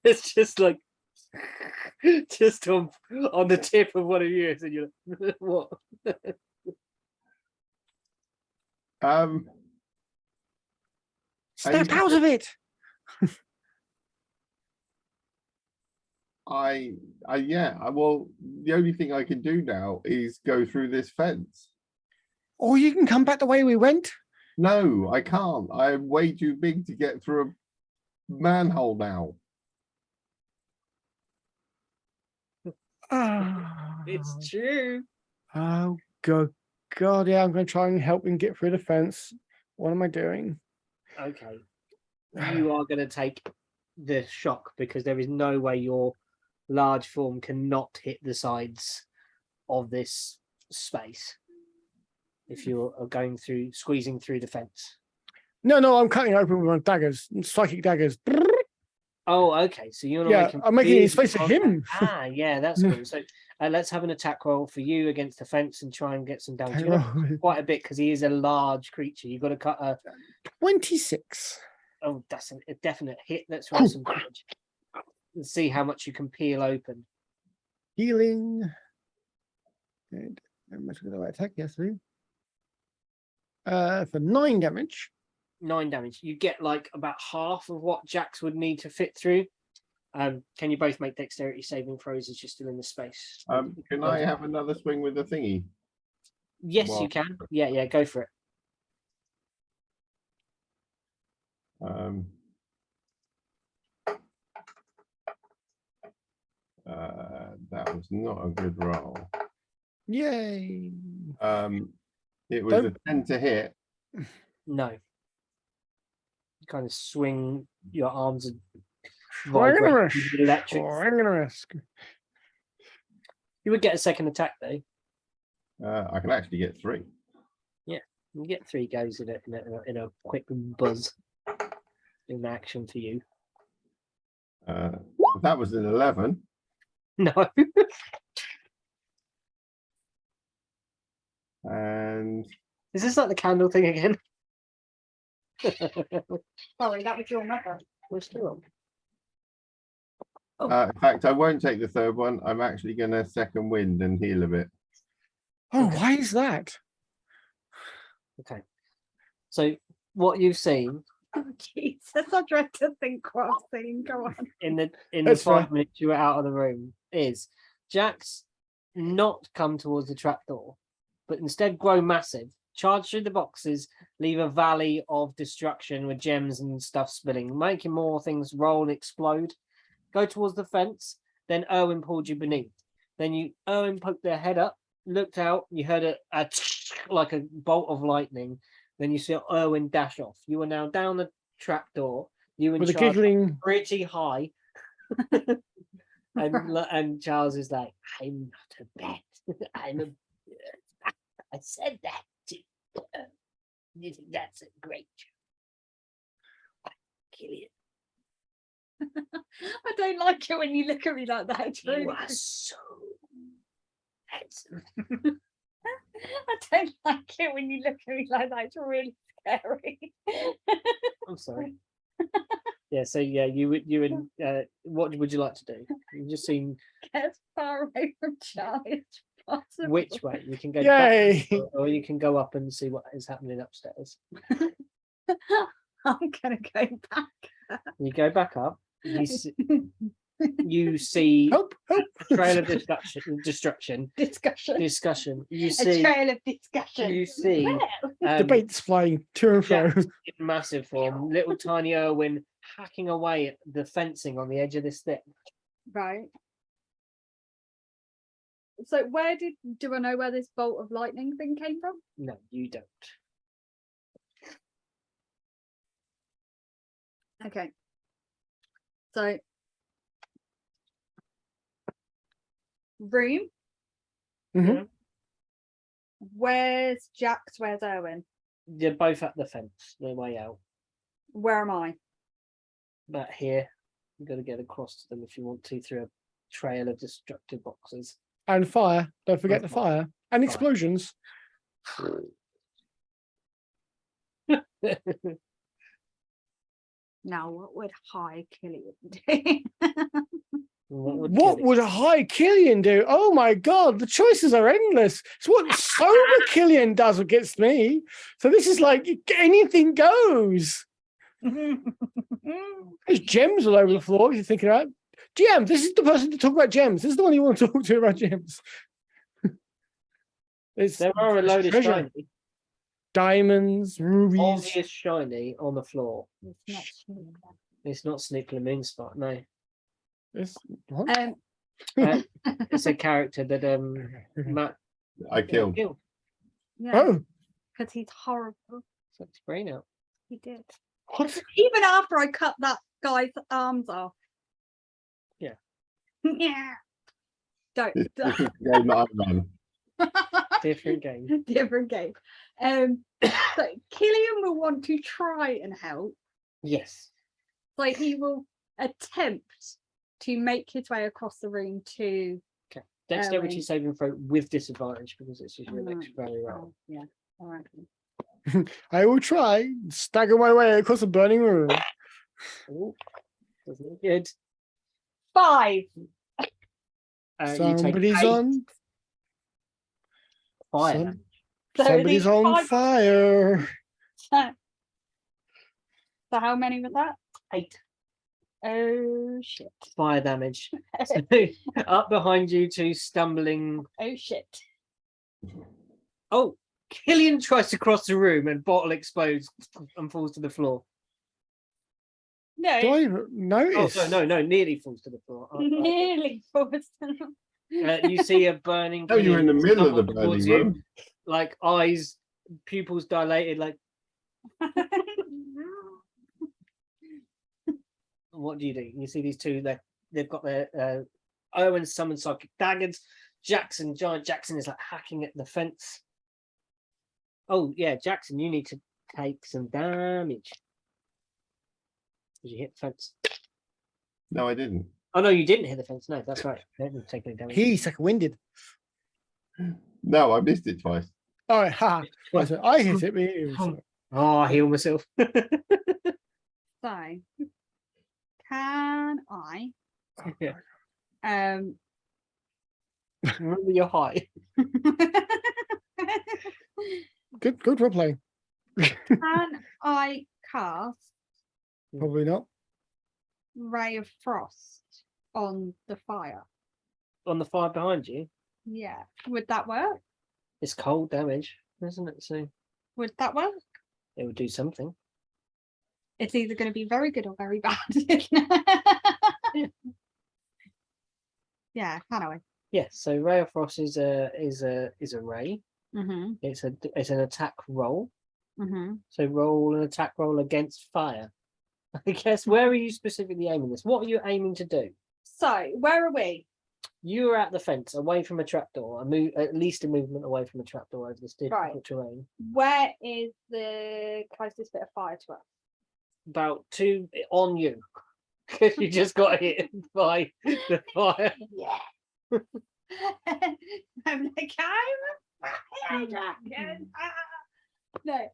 It's just like just on the tip of one of yours, and you're like, what? Snap out of it. Well, the only thing I can do now is go through this fence. Or you can come back the way we went. No, I can't. I'm way too big to get through a manhole now. It's true. Oh, God, yeah, I'm going to try and help him get through the fence. What am I doing? Okay. You are going to take the shock because there is no way your large form cannot hit the sides of this space if you are squeezing through the fence. No, I'm cutting it open with my daggers, psychic daggers. Oh, okay. So you're not I'm making it space for him. Yeah, that's cool. So let's have an attack roll for you against the fence and try and get some damage. Quite a bit because he is a large creature. You've got to cut a 26. Oh, that's a definite hit. Let's roll some damage and see how much you can peel open. Healing. Good. How much of the right attack? Yes, for 9 damage. 9 damage. You get like about half of what Jax would need to fit through. Can you both make dexterity saving throws as you're still in the space? Can I have another swing with the thingy? Yes, you can. Yeah, go for it. That was not a good roll. Yay. It was a 10 to hit. No. You kind of swing your arms and electric. You would get a second attack though. I can actually get 3. Yeah, you get 3 goes in a quick buzz in action for you. That was an 11. No. And is this like the candle thing again? Sorry, that was your mother. We're still on. In fact, I won't take the third one. I'm actually going to second wind and heal a bit. Oh, why is that? Okay. So what you've seen Oh, Jesus, I dread to think what I've seen. Go on. in the That's 5 fine. minutes you were out of the room is Jack's not come towards the trapdoor, but instead grow massive, charge through the boxes, leave a valley of destruction with gems and stuff spilling, making more things roll and explode. Go towards the fence, then Erwin pulled you beneath. Then Erwin poked their head up, looked out, you heard a like a bolt of lightning. Then you see Erwin dash off. You are now down the trapdoor. You and With a Charles giggling. pretty high. and Charles is like, I'm not a bat. I said that to you think that's a great joke. Kill you. I don't like it when you look at me like that. It's You really... are so handsome. I don't like it when you look at me like that. It's really scary. I'm sorry. Yeah, so yeah, you and what would you like to do? You just seen Get as far far away from Charlie as possible. Which way? You can go Yay! back, or you can go up and see what is happening upstairs. I'm gonna go back. You go back up. You see Help! Help! a trail of destruction. Discussion. You A see. trail of discussion. You see. Well, Debates flying to and fro. Jack in massive form, little tiny Erwin hacking away at the fencing on the edge of this thing. right. So do I know where this bolt of lightning thing came from? No, you don't. Okay. So room. Mhm. Where's Jax? Where's Erwin? You're both at the fence, the way out. Where am I? But here, you've got to get across to them if you want to through a trail of destructive boxes. And fire. Don't forget the Fire. fire. And explosions. Now, what would High Killian do? What What would a high Killian do? Oh my god, the choices are endless. It's what sober Killian does against me. So this is like anything goes. There's gems all over the floor. You're thinking about GM. This is the person to talk about gems. This is the one you want to talk to about gems. There are a load of treasure. shiny, Diamonds, rubies. obvious shiny on the floor. It's not Snoop. It's not Snoopy Moonspot, no. What? It's a character that Matt I killed. killed. Yeah, Oh, because he's horrible. Sucked his brain out. He did. what? Even after I cut that guy's arms off. Yeah. Yeah. Don't. This is the game that I ran. Different game. Different game. So Killian will want to try and help. Yes. Like he will attempt to make his way across the room to. Dexterity Erwin. saving throw with disadvantage because it's your next Oh, value roll. yeah. All right. I will try. Stagger my way across a burning room. Ooh, doesn't look good. 5. You take Somebody's 8 on fire. some- So somebody's the on 5 fire. So how many was that? 8 Oh shit. fire damage. So, up behind you, two stumbling. Oh shit. Oh, Killian tries to cross the room and bottle explodes and falls to the floor. No. Do I even notice? Oh, no, nearly falls to the floor. Nearly forced. You see a burning. Oh, you're in the Killian middle of the stumble towards burning you, room. like eyes, pupils dilated. Like, what do? You see these two. They've got their Owen summoned psychic daggers. Giant Jackson is like hacking at the fence. Oh yeah, Jackson, you need to take some damage. Did you hit the fence? No, I didn't. Oh no, you didn't hit the fence. No, that's right. You didn't take any damage. He's like winded. No, I missed it twice. All right, ha. Right, so I hit it. But it was- Oh, I heal myself. So can I Yeah. Remember your high. Good role playing. can I cast Probably not. Ray of Frost on the fire? On the fire behind you. Yeah. Would that work? It's cold damage, isn't it? So Would that work? it would do something. It's either going to be very good or very bad. Yeah, can I? Yeah. So Ray of Frost is a ray. Mm-hmm. It's an attack roll. Mm-hmm. So roll an attack roll against fire. I guess where are you specifically aiming this? What are you aiming to do? So where are we? You are at the fence, away from a trapdoor. At least a movement away from a trapdoor over this difficult terrain. Where is the closest bit of fire to us? About 2 on you, because you just got hit by the fire. Yeah. I'm like, I'm a fire dragon. No.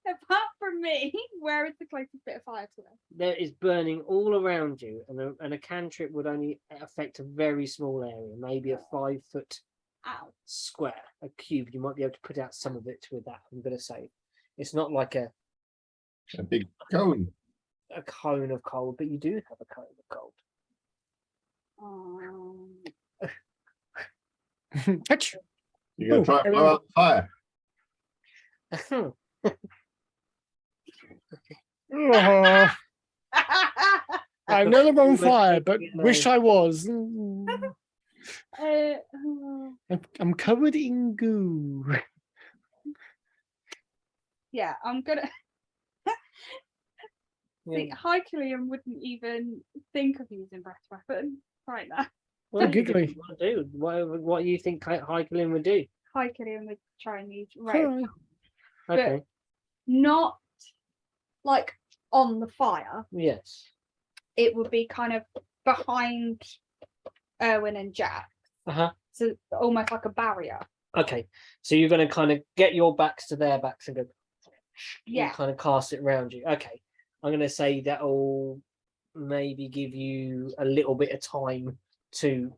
Apart from from me. Where is the closest bit of fire to them? There is burning all around you, and a cantrip would only affect a very small area, maybe a 5 foot Ow. square, a cube. You might be able to put out some of it with that. I'm going to say it's not like a big cone. cone of cold, but you do have a cone of cold. Hatch. You're gonna Oh, try and blow out the fire. Oh, I'm not on fire, but You wish know. I was. Uh, I'm covered in goo. yeah, I'm gonna. Yeah. See, Hycalian wouldn't even think of using breath weapon right now. Well, you giggly. can do what do you think Hycalin would do? Hycalian would try and use right, Alright. Okay. not like on the fire. Yes. It would be kind of behind Erwin and Jack, Uh-huh. so almost like a barrier. Okay. So you're going to kind of get your backs to their backs and go. Yeah. Kind of cast it around you. Okay. I'm going to say that'll maybe give you a little bit of time to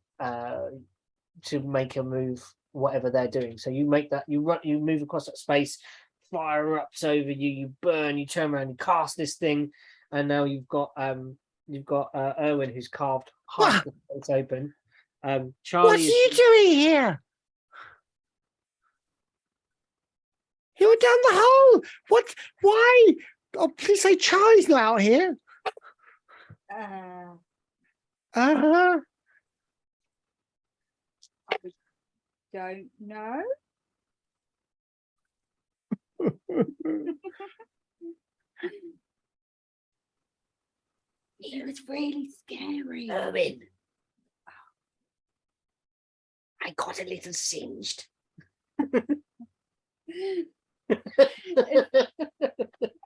make a move, whatever they're doing. So you make that, you move across that space, fire erupts over you, you burn, you turn around, you cast this thing, and now you've got Erwin who's carved half the space open. Charlie, What are you doing here? You were down the hole. What? Why? Oh, please say Charlie's not out here. Uh, Uh-huh. don't know. It was really scary. Erwin, I got a little singed.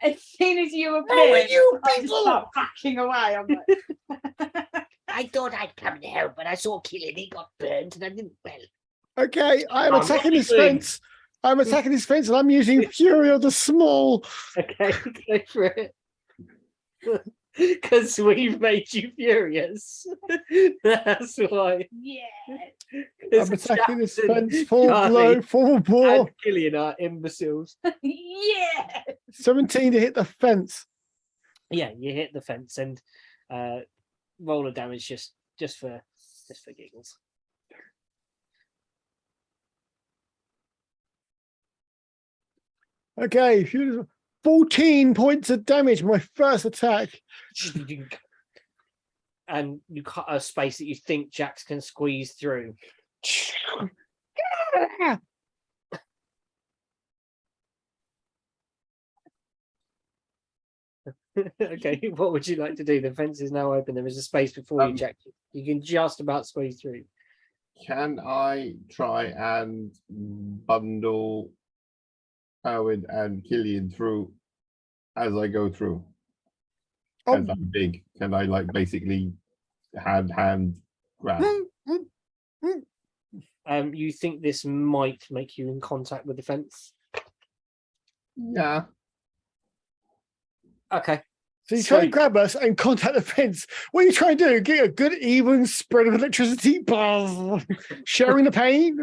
As soon as you appeared, Oh, you I just people! start backing away. I'm like, I thought I'd come and help, but I saw Killian, he got burnt, and I didn't. Well, Okay, I'm Oh, attacking what are his you doing? fence. I'm attacking his fence, and I'm using Fury of the Small. okay, go for it. Because we've made you furious. That's why. yeah. I'm attacking this Jackson, fence full Charlie, blow, full bore. and Killian are imbeciles. Yeah. 17 to hit the fence. Yeah, you hit the fence and roll of damage just for giggles. Okay, 14 points of damage. My first attack. And you cut a space that you think Jax can squeeze through. Okay, what would you like to do? The fence is now open. There is a space before you, Jack. You can just about squeeze through. Can I try and bundle Owen and Killian through as I go through? Oh. As I'm big, can I like basically hand grab? You think this might make you in contact with the fence? Yeah. Okay. So you try to grab us and contact the fence. What are you trying to do? Get a good even spread of electricity? Buzz. Sharing the pain?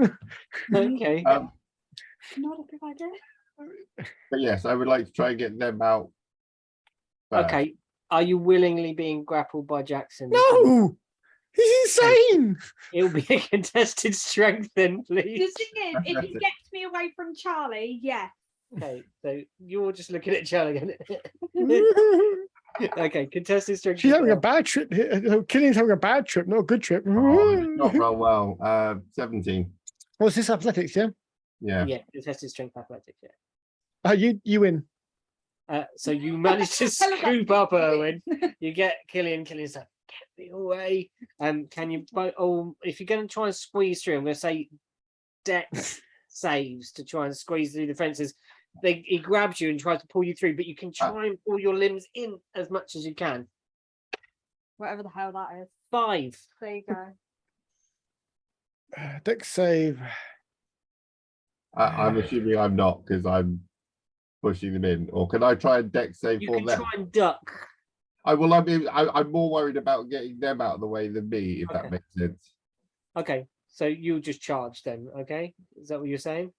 Okay. Not a good idea. But yes, I would like to try and get them out. first. Okay. Are you willingly being grappled by Jackson? No! He's insane! It'll be a contested strength then, The please. thing is, if he gets me away from Charlie, yeah. Okay, so you're just looking at Charlie again. Okay, contested strength. She's having a bad trip. Killian's having a bad trip, not a good trip. Oh, it's not roll well. 17. What's this athletics, yeah? Yeah. Yeah, contested strength athletics, yeah. You win. So you manage to scoop up Erwin. You get Killian's like, get me away. Can you if you're gonna try and squeeze through, I'm gonna say dex saves to try and squeeze through the fences. He grabs you and tries to pull you through, but you can try and pull your limbs in as much as you can. Whatever the hell that is. 5. There you go. Dex save. I'm assuming I'm not because I'm pushing them in, or can I try and deck save You for can them? try and duck. I'm more worried about getting them out of the way than me, if that Okay. makes sense. Okay, so you just charge then. Okay, is that what you're saying?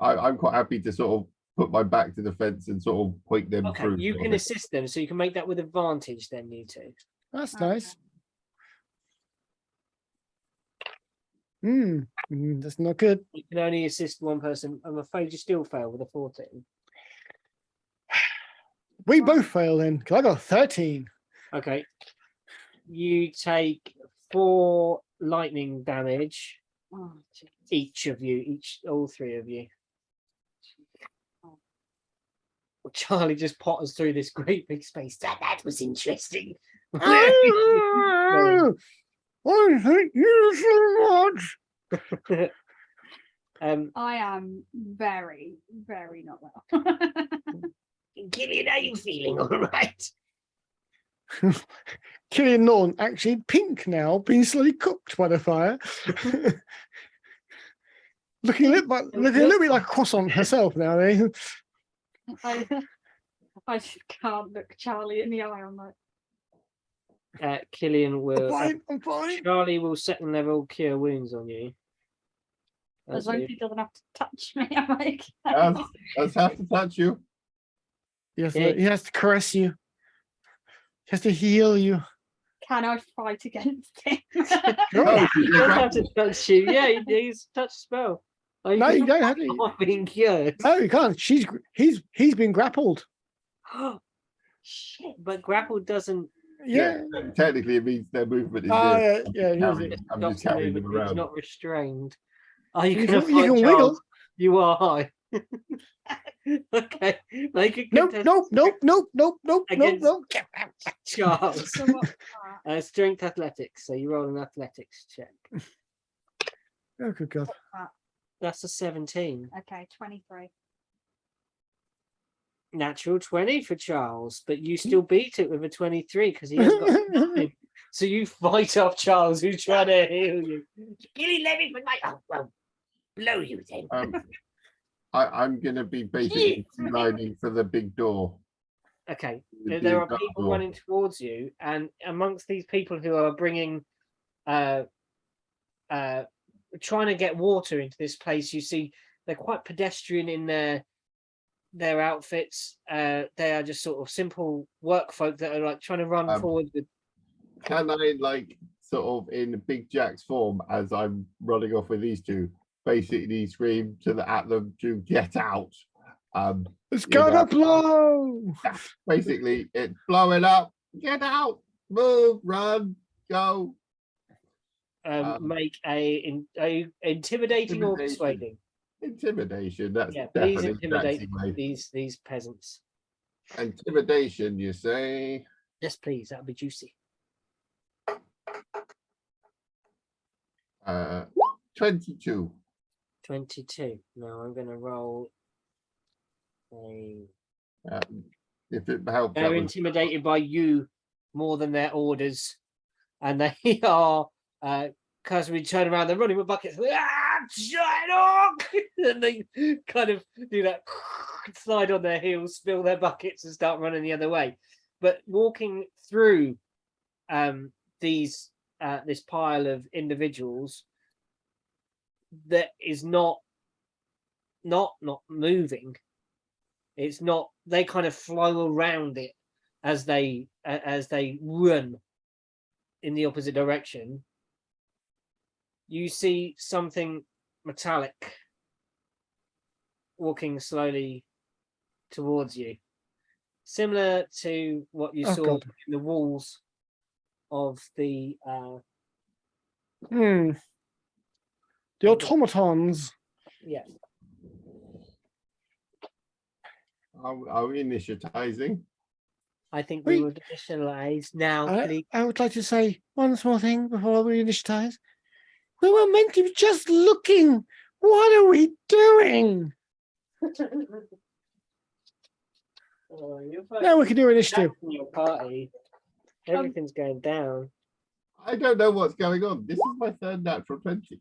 I'm quite happy to sort of put my back to the fence and sort of point them Okay, through. you sort of can thing. assist them, so you can make that with advantage. Then you two. That's Okay. nice. That's not good. You can only assist one person. I'm afraid you still fail with a 14. We Wow. both fail then, because I got 13. Okay, you take 4 lightning damage. Oh, jeez. Each of you, all 3 of you. Charlie just potters through this great big space. That was interesting. I hate you so much. I am very, very not well. Gillian, how you feeling? All right. Killian Norton, actually pink now, being slowly cooked by the fire. looking a little bit like a croissant herself now. Eh? I just can't look Charlie in the eye. I'm like, Killian will. I'm fine. Charlie will second level cure wounds on you. as long as he doesn't have to touch me, I'm like, Let's have to touch you. Yes, Yeah. he has to caress you. He has to heal you. can I fight against him? No, He does have to touch you. Yeah, he's touch spell. Oh, No, you don't have I'm to. not being cured. No, you can't. He's been grappled. Shit. But grapple doesn't. Yeah. Technically, it means their movement is Ah, there. yeah, here's Carrying- it. I'm Stops just the carrying them movement, he's around. not restrained. Are you You going to can- you fight can Charles? wiggle. You are high. Okay. Make a Nope, contest nope. Against- Charles. So what's that? Strength athletics. So you roll an athletics check. Oh, good God. What's that? That's a 17. Okay, 23. Natural 20 for Charles, but you still beat it with a 23 because he has got nothing. So you fight off Charles, who's trying to heal you. Gilly, let me put my. Oh, well, blow you then. I'm going to be basically lining for the big door. Okay. The There are big people door. running towards you, and amongst these people who are bringing, trying to get water into this place, you see they're quite pedestrian in their outfits. They are just sort of simple work folk that are like trying to run forward with. Can I, like, sort of in Big Jack's form, as I'm running off with these two, basically scream at them to get out? It's You know. gonna blow. Basically, it's blowing up. Get out, move, run, go. Make a intimidating or Intimidation. persuading. Intimidation. That's Yeah, please definitely intimidate Jack's way. these peasants. Intimidation, you say? Yes, please. That'd be juicy. 22. 22. Now I'm going to roll a. If it helps, They're that was intimidated by you more than their orders, and they are. Because we turn around, they're running with buckets. And they kind of do that, slide on their heels, spill their buckets, and start running the other way. But walking through this pile of individuals that is not moving. It's not. They kind of flow around it as they run in the opposite direction. You see something metallic walking slowly towards you, similar to what you Oh, saw God. in the walls of the The automatons. yeah. Are we initiatizing? I think we Wait. would initialize now. Please. I would like to say one small thing before we initiatize. We were meant to be just looking. What are we doing? Oh, you're Now we can do initiative. in your party. Everything's going down. I don't know what's going on. This is my third natural 20.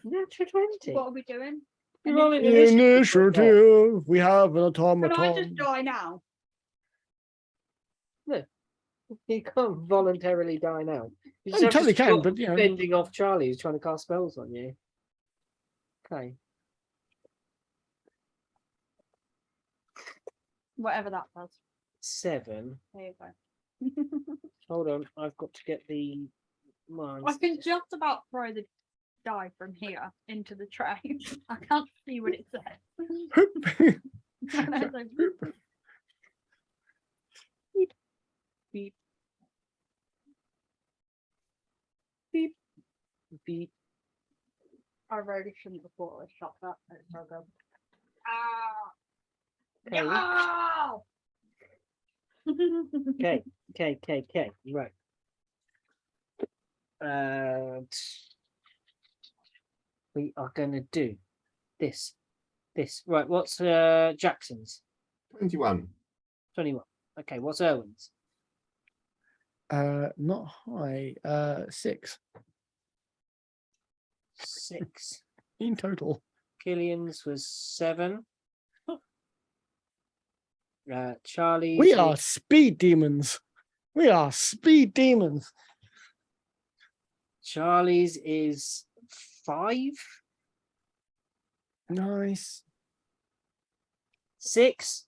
Natural 20. What are we doing? You roll an initiative. Initiative. We have an Can I just automaton. die now? You can't voluntarily die now. You just You have to totally can, stop but you know. fending off Charlie who's trying to cast spells on you. Okay. Whatever that does. 7. There you go. Hold on, I've got to get the mines. I can just about throw the die from here into the tray. I can't see what it says. And I was like, Beep. Beep. Beep. I really shouldn't have thought I shot that. It's so good. Okay. Ah! Okay. Right. We are going to do this. Right, what's Jackson's? 21. 21. Okay, what's Erwin's? Not high. 6 6. in total. Killian's was 7. Charlie's We are is speed demons. We are speed demons. Charlie's is 5. Nice. 6.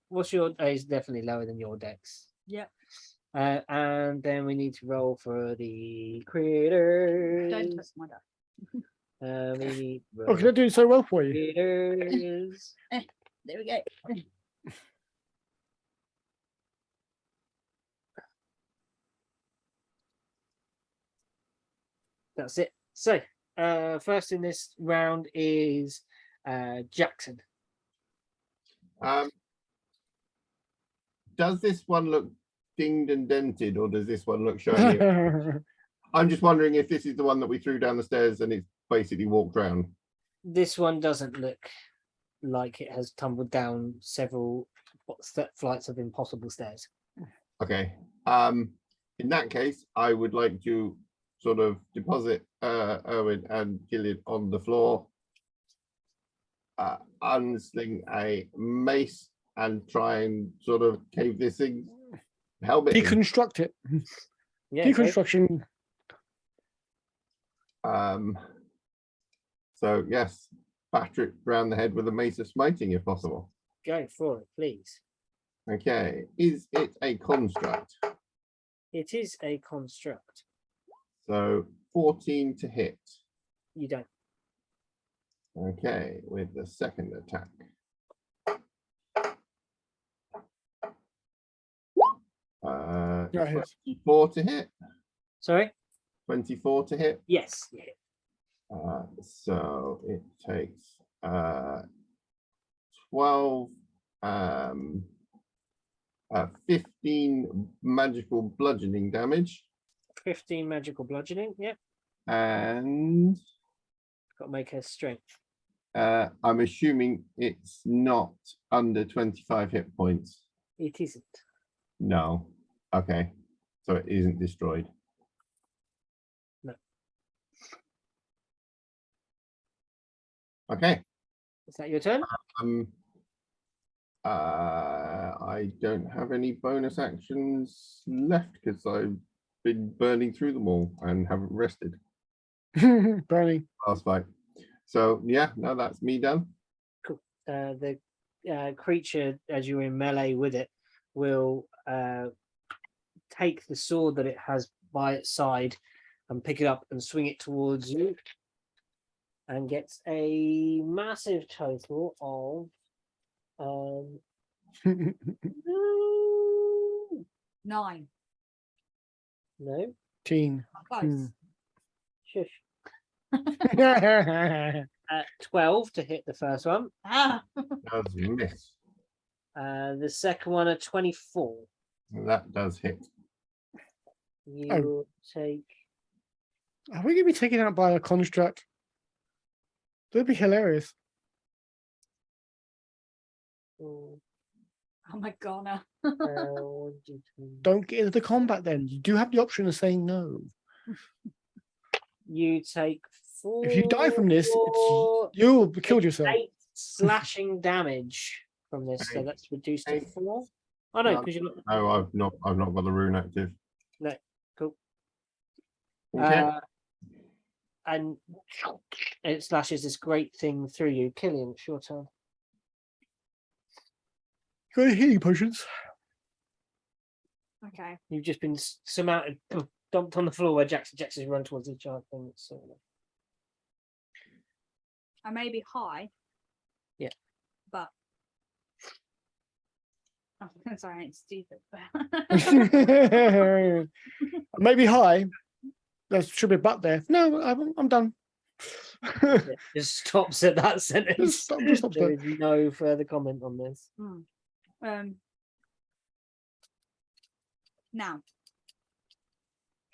What's your? Is definitely lower than your dex. Yep. And then we need to roll for the critters. Don't touch my die. We need Oh, can I do so well for you? critters. There we go. That's it. So, first in this round is Jackson. Does this one look dinged and dented, or does this one look shiny? I'm just wondering if this is the one that we threw down the stairs and it's basically walked round. This one doesn't look like it has tumbled down several flights of impossible stairs. Okay. In that case, I would like to sort of deposit Erwin and Gillian on the floor, unsling a mace and try and sort of cave this thing helmet in. Deconstruct it. Yeah. Okay. Deconstruction. So yes, batter it round the head with a mace of smiting if possible. Go for it, please. Okay, is it a construct? It is a construct. So 14 to hit. You don't. Okay, with the second attack. That hits. 24 to hit. Sorry. 24 to hit. Yes. Yeah. So it takes 12 15 magical bludgeoning damage. 15 magical bludgeoning. Yep. And Got to make a strength. I'm assuming it's not under 25 hit points. It isn't. No. Okay. So it isn't destroyed. No. Okay. Is that your turn? I don't have any bonus actions left because I've been burning through them all and haven't rested Burning. last fight. So yeah, no, that's me done. Cool. The creature, as you're in melee with it, will take the sword that it has by its side and pick it up and swing it towards you, and gets a massive total of 9. no, Teen. Close. shush. Hmm. 12 to hit the first one. Ah. Does miss. The second one a 24. That does hit. You take Are we going to be taken out by a construct? That'd be hilarious. oh, Oh my god. No. 1, 2, 3. Don't get into the combat then. You do have the option of saying no. You take If you die from this, Four- you'll killed yourself. 8 slashing damage from this, so Eight. that's reduced to Eight. 4. Oh no, No. because you No, I've not got the rune active. cool. Okay. And it slashes this great thing through you. Killian, it's your turn. Got any healing potions? Okay. You've just been surmounted, dumped on the floor where Jackson's run towards the giant thing. So I may be high. Yeah. But oh, sorry, I ain't stupid. Maybe high. There should be a butt there. No, I'm done. it just stops at that sentence. Just stops There there. is no further comment on this. Now,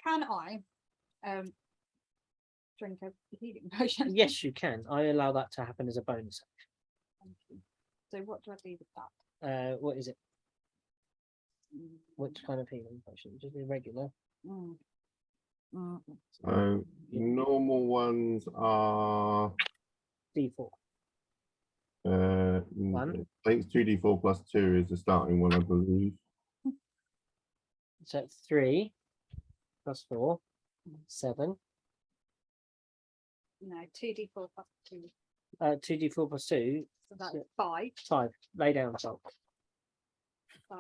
can I drink a healing potion? Yes, you can. I allow that to happen as a bonus. Thank you. So what do I do with that? What is it? Which kind of healing potion? Just a regular. So normal ones are D4. I think it's 2d4 plus 2 is the starting one, I believe. So it's 3 plus 4, 7. No, 2d4 plus 2. 2d4 plus 2, So that's 5. 5. Lay down, salt. 5.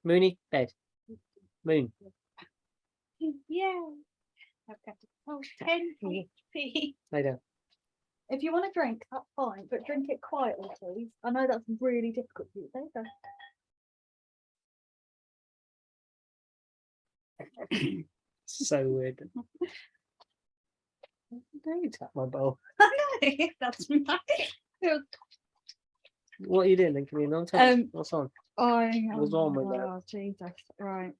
Mooney, bed. Moon. Yeah. I've got to 10 HP. Lay down. If you want to drink, that's fine, but drink it quietly, please. I know that's really difficult for you. There you go. So weird. Don't tap my bowl. I know, that's my. What are you doing then? Can you not what's on? What's on with that? Oh, Jesus. Right.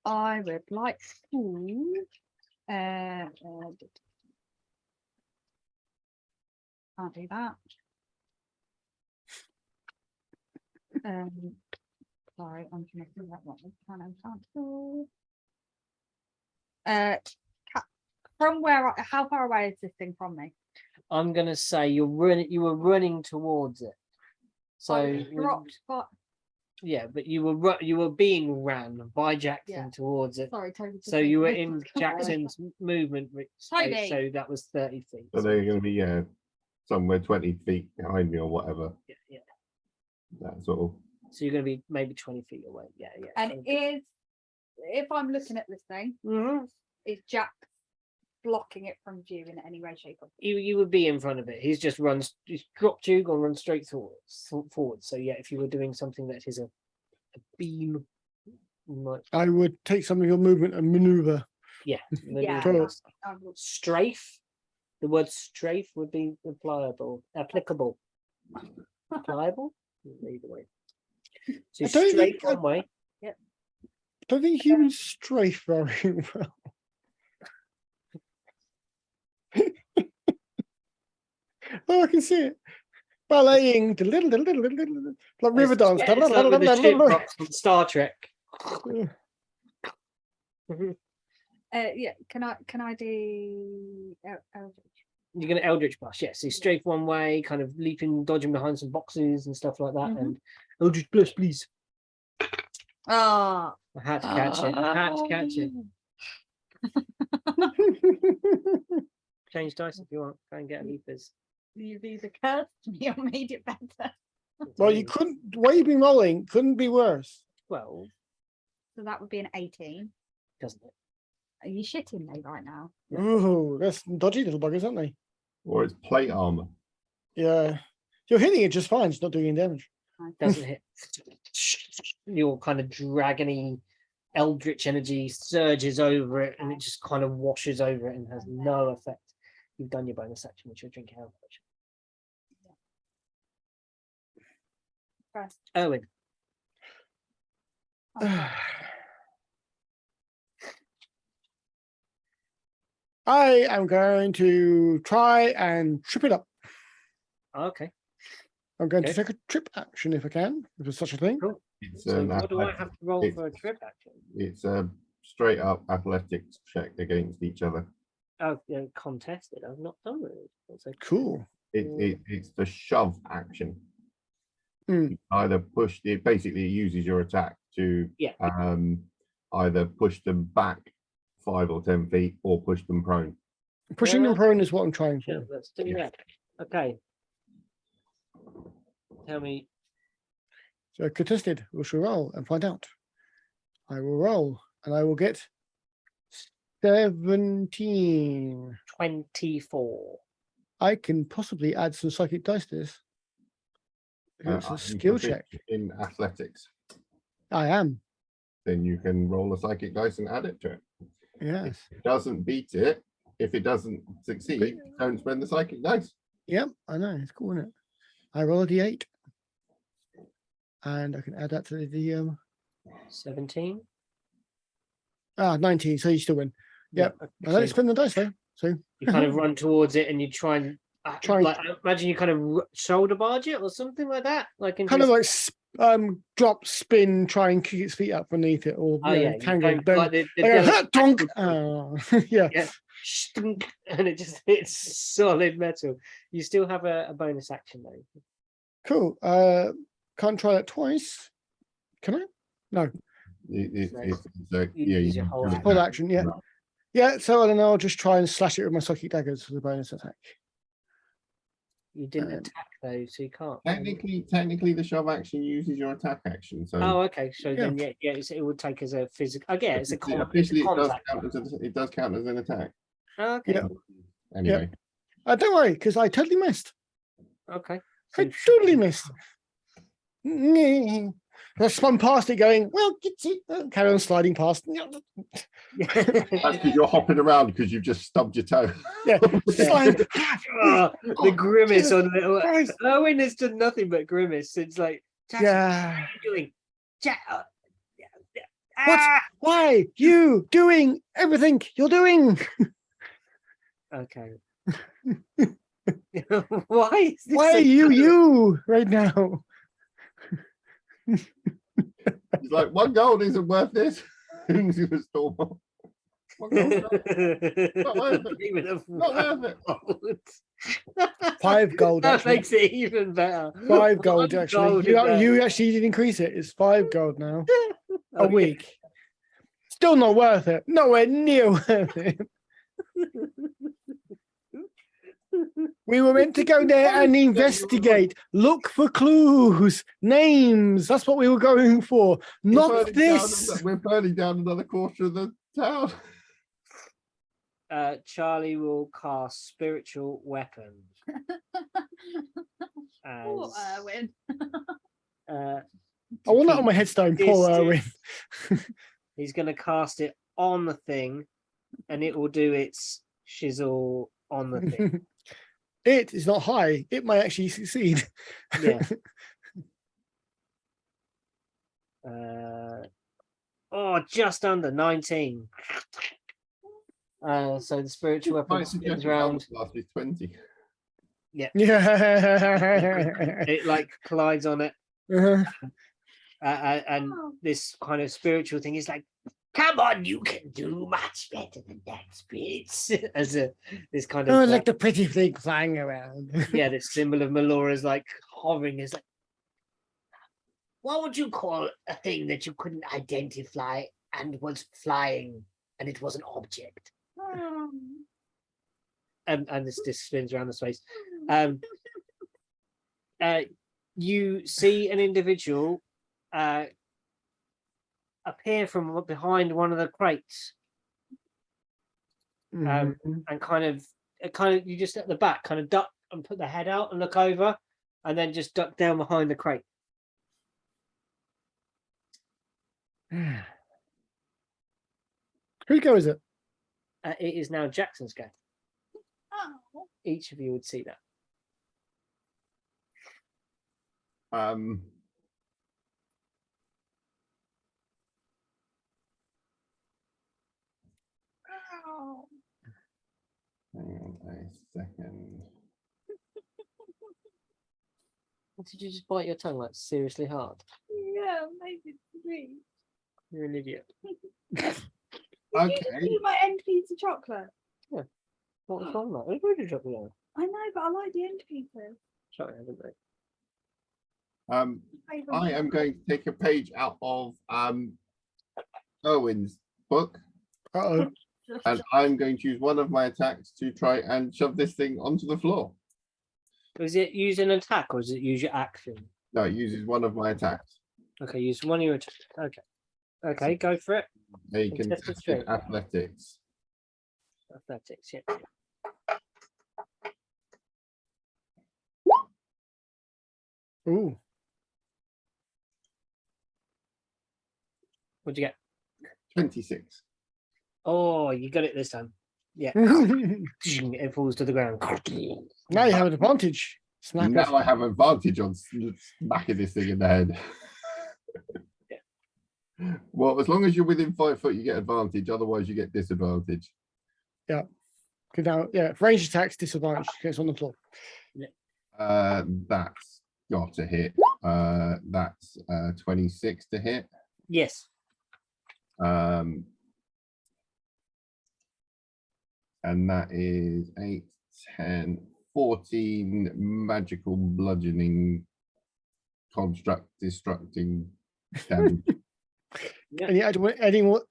I would like to. Can't do that. Sorry, I'm gonna do that one. Cancel. From where? How far away is this thing from me? I'm gonna say you were running towards it. So I dropped, but yeah, but you were being ran by Jackson Yeah. towards it. sorry, Toby. So you were in Jackson's movement space, Toby. so that was 30 feet. So they're going to be somewhere 20 feet behind me or whatever. Yeah. That sort of. So you're gonna be maybe 20 feet away. Yeah. And Okay. if I'm looking at this thing, Mhm. is Jack blocking it from view in any way, shape, or form? You would be in front of it. He's dropped you, gone run straight forward. So yeah, if you were doing something that is a beam, you might I would take some of your movement and maneuver. yeah. Yeah. Totally. I would- Strafe. The word strafe would be applicable. Pliable. Either way. So I don't strafe think one way. Don't think humans strafe very well. Oh, I can see it. Balleting, like river dance. Yeah, it's like with the ship rocks from Star Trek. yeah. Can I do? You're gonna Eldritch Blast, yes. So strafe one way, kind of leaping, dodging behind some boxes and stuff like that. Mhm. And Eldritch Blast, please. Ah. I had to catch it. I had to catch it. Change dice if you want. Go and get a leapers. You've either cursed me or made it better. Well, you couldn't. The way you've been rolling couldn't be worse. Well, So that would be an 18. doesn't it? Are you shitting me right now? Yeah. Oh, that's dodgy little buggers, aren't they? Or it's plate armor. Yeah, you're hitting it just fine. It's not doing any damage. Doesn't hit. Your kind of dragony eldritch energy surges over it and it just kind of washes over it and has no effect. You've done your bonus action, which you're drinking out. First. Owen, I am going to try and trip it up. okay. I'm going Okay. to take a trip action if I can, if there's such a thing. Cool. It's So an what do I athletic- have to roll it's- for a trip action? It's a straight up athletics check against each other. Oh, yeah, contested. I've not done it. That's okay. Cool. It's the shove action. Hmm. You either push it, basically it uses your attack to Yeah. either push them back 5 or 10 feet or push them prone. Pushing them Yeah. prone is what I'm trying Sure, for. let's do Yeah. that. Okay. Tell me. So contested. We shall roll and find out. I will roll and I will get 17. 24. I can possibly add some psychic dice to this. It's Are a you skill proficient check. in athletics. I am. Then you can roll a psychic dice and add it to it. Yes. If it doesn't beat it, if it doesn't succeed, don't spend the psychic dice. Yep. I know. It's cool, isn't it? I roll a d8. And I can add that to the 17. 19. So you still win. Yep. okay, I don't spend the dice though. So you kind of run towards it and you try and like I imagine you kind of shoulder barge it or something like that. Like in kind of like drop, spin, try and kick its feet up beneath it, or oh you yeah, know, you tangle. go Don't like the I go, Dylan "Ha, donk!" Hackman Yeah. yeah, stunk, and it just hits solid metal. You still have a bonus action though. Cool. Can't try that twice. Can I? No. It's You use your whole can Full attack. action. Yeah. Yeah. So I don't know. I'll just try and slash it with my psychic daggers for the bonus attack. You didn't Um, attack though, so you can't. Technically, the shove action uses your attack action. So Oh, okay. So Yeah. then, it would take as a physical. I get it's a officially it does contact. count as an attack. Okay. Yeah. Anyway, don't worry, because I totally missed. Okay. I totally missed. I spun past it, going, well, carry on sliding past. that's because you're hopping around because you've just stubbed your toe. Yeah, slide. Oh, the grimace on little Christ. Owen has done nothing but grimace. It's like, Jackson, Yeah. what are you doing? What? Why you doing everything you're doing? Okay. Why is this? Why are you right now? It's like 1 gold isn't worth this. Who's gonna storm off? 1 gold, not worth it. Even Not worth it. 5 gold. That Actually. makes it even better. 5 gold. 1 Actually, gold in you actually did increase it. It's 5 gold now there. a week. Still not worth it. Nowhere near worth it. We were meant to go there and investigate, look for clues, names. That's what we were going for. Not this. We're burning down another quarter of the town. Charlie will cast spiritual weapon. Poor Erwin. I want that on my headstone. Poor Erwin. He's going to cast it on the thing, and it will do its shizzle on the thing. It is not high. It might actually succeed. Yeah. Just under 19. So the spiritual weapon spins around. Last is 20. Yeah. It like collides on it, Uh-huh. and this kind of spiritual thing is like, "Come on, you can do much better than that, spirits." As this kind of Oh, like the pretty thing flying around. yeah, this symbol of Melora is like hovering. Is like, what would you call a thing that you couldn't identify and was flying and it was an object? And this spins around the space. You see an individual appear from behind one of the crates, Mhm. and kind of you just at the back kind of duck and put the head out and look over, and then just duck down behind the crate. Whose go is it? It is now Jackson's go. Oh. Each of you would see that. Oh. Hang on a second. Did you just bite your tongue like seriously hard? Yeah, maybe 3. You're an idiot. Okay. Give me my end piece of chocolate. Yeah. What was wrong with that? Who did you drop me on? I know, but I like the end pieces. Sorry, I didn't know. I am going to take a page out of Owen's book, Uh-oh. and I'm going to use one of my attacks to try and shove this thing onto the floor. Is it use an attack or is it use your action? No, it uses one of my attacks. Okay, use one of your attacks. Okay. Okay, go for it. A Contested contested strength. athletics. Athletics, yeah. Ooh. What'd you get? 26. Oh, you got it this time. Yeah. Now It falls to the ground. you have an advantage. Smack Now I have advantage on smacking this thing in the head. Well, as long as you're within 5 foot, you get advantage. Otherwise, you get disadvantage. Now, yeah, range attacks disadvantage gets on the floor. That's got to hit. That's 26 to hit. Yes. And that is 8, 10, 14 magical bludgeoning construct destructing damage. Yeah. And you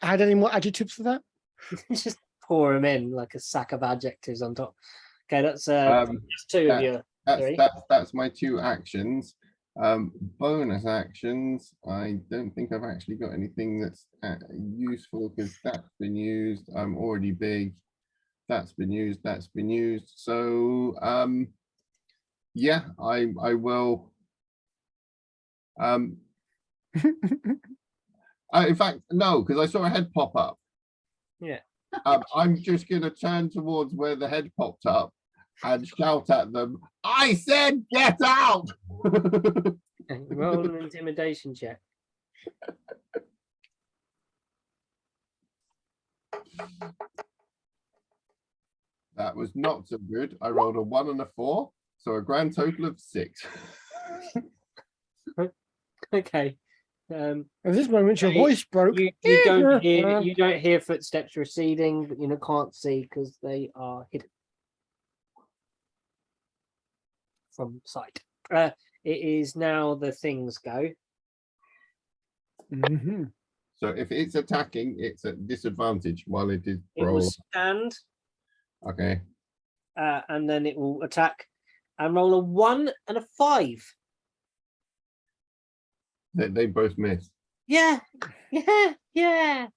add any more adjectives for that? Just pour them in like a sack of adjectives on top. Okay, that's two of you. Three. That's my 2 actions. Bonus actions. I don't think I've actually got anything that's useful because that's been used. I'm already big. That's been used. That's been used. So yeah, I will. In fact, no, because I saw a head pop up. Yeah. I'm just gonna turn towards where the head popped up and shout at them. I said, get out! Roll an intimidation check. That was not so good. I rolled a 1 and a 4, so a grand total of 6. Okay. At this moment, your You- voice broke. You don't hear footsteps receding, but you can't see because they are hidden from sight. It is now the things go. Mhm. So if it's attacking, it's at disadvantage while it is It will roll. stand, Okay. and then it will attack and roll a 1 and a 5. They both miss. Yeah, yeah, yeah,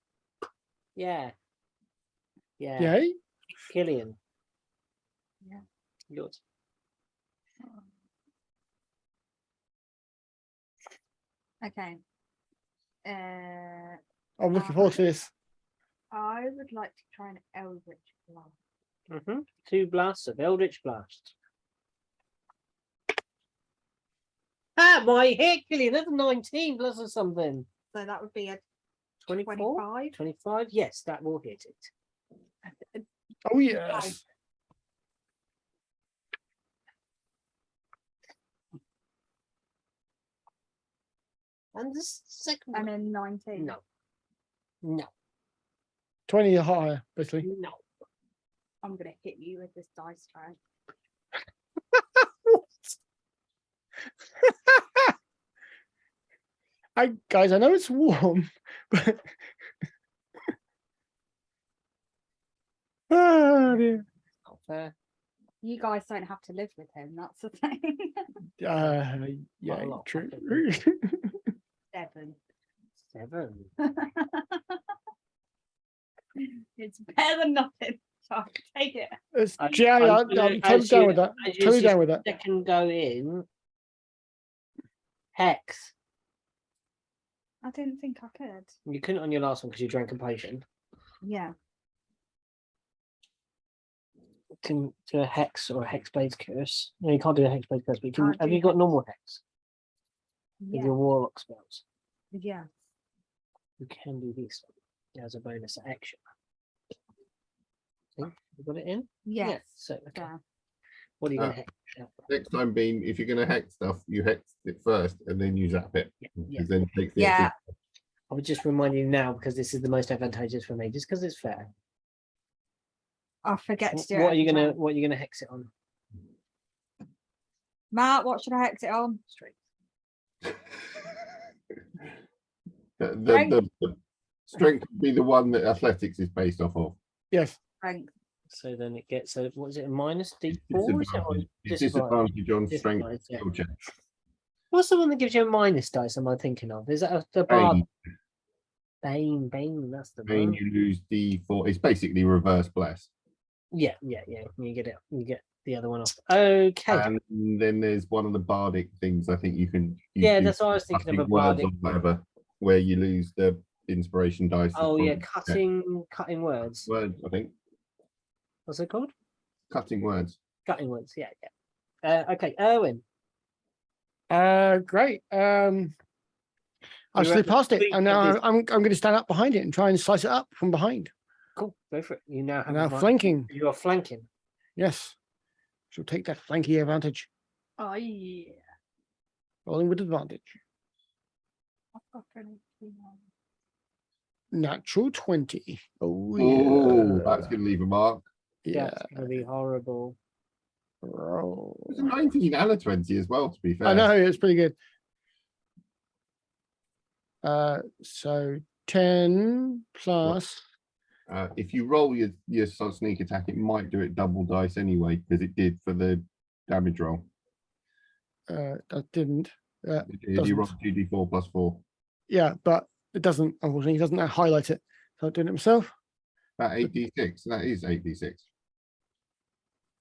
yeah, yeah. Yay. Killian. Yeah. Yours. Okay. I'm looking forward to this. I would like to try an Eldritch Blast. 2 blasts of Eldritch Blast. That might hit, Killian. That's 19 plus or something. So that would be a 24? 25. 25? Yes, that will hit it. Oh, yes. And the second And one. then 19. No. No. 20 or higher, basically. No. I'm going to hit you with this dice tray. Guys, I know it's warm, but oh, dear. Not fair. You guys don't have to live with him. That's the thing. Yeah, lot, I true. think. 7. 7. It's better than nothing. So I can take it. It's, I'm yeah, gonna- I'm totally down with that. as Totally you down with that. Second go in. Hex. I didn't think I could. You couldn't on your last one because you drank a potion. Yeah. To a hex or a hexblade's curse. No, you can't do a hexblade curse, but you can. Can't Have do you got normal hex with Yeah. your warlock spells? Yeah. You can do this as a bonus action. Think you got it in? Yes. So okay. Yeah. What are you gonna Uh, hex? out for? Next time being, if you're going to hex stuff, you hex it first and then you zap it. Yeah, Because then it takes the Yeah. I would just remind you now because this is the most advantageous for me, just because it's fair. I forget to do it. What are you every gonna time. What are you gonna hex it on? Matt, what should I hex it on? Straight. The strength would be the one that athletics is based off of. Yes. Strength. So then it gets a what is it? A minus D4? Is it or It's disadvantage? disadvantage on strength Disadvantage, yeah. skill check. What's the one that gives you a minus dice? Am I thinking of? Is that the bard? Bane, Bane. That's the Bane, one. you lose D4. It's basically reverse bless. Yeah. You get it. You get the other one off. Okay. And then there's one of the bardic things I think you can. Yeah, do that's what I was thinking of. A words bardic. or whatever, where you lose the inspiration dice. Oh from- yeah, cutting words. words. I think What's it called? cutting words. Cutting words. Yeah. Okay, Erwin. Great. I You're slid at the past it, peak and of now this- I'm going to stand up behind it and try and slice it up from behind. Cool. Go for it. You now have And now advantage. flanking. You are flanking. Yes. She'll take that flanky advantage. Oh yeah. Rolling with advantage. I've got 23 now. Natural 20. Oh, Oh, yeah. that's going to leave a mark. Yeah. That's gonna be horrible. Roll. It's a 19 and a 20 as well, to be fair. I know, it's pretty good. So 10 plus. If you roll your sort of sneak attack, it might do it double dice anyway, because it did for the damage roll. That didn't. You roll 2d4 plus 4. Yeah, but it doesn't, unfortunately, it doesn't highlight it. So I'm doing it myself. That 8d6, that is 8d6.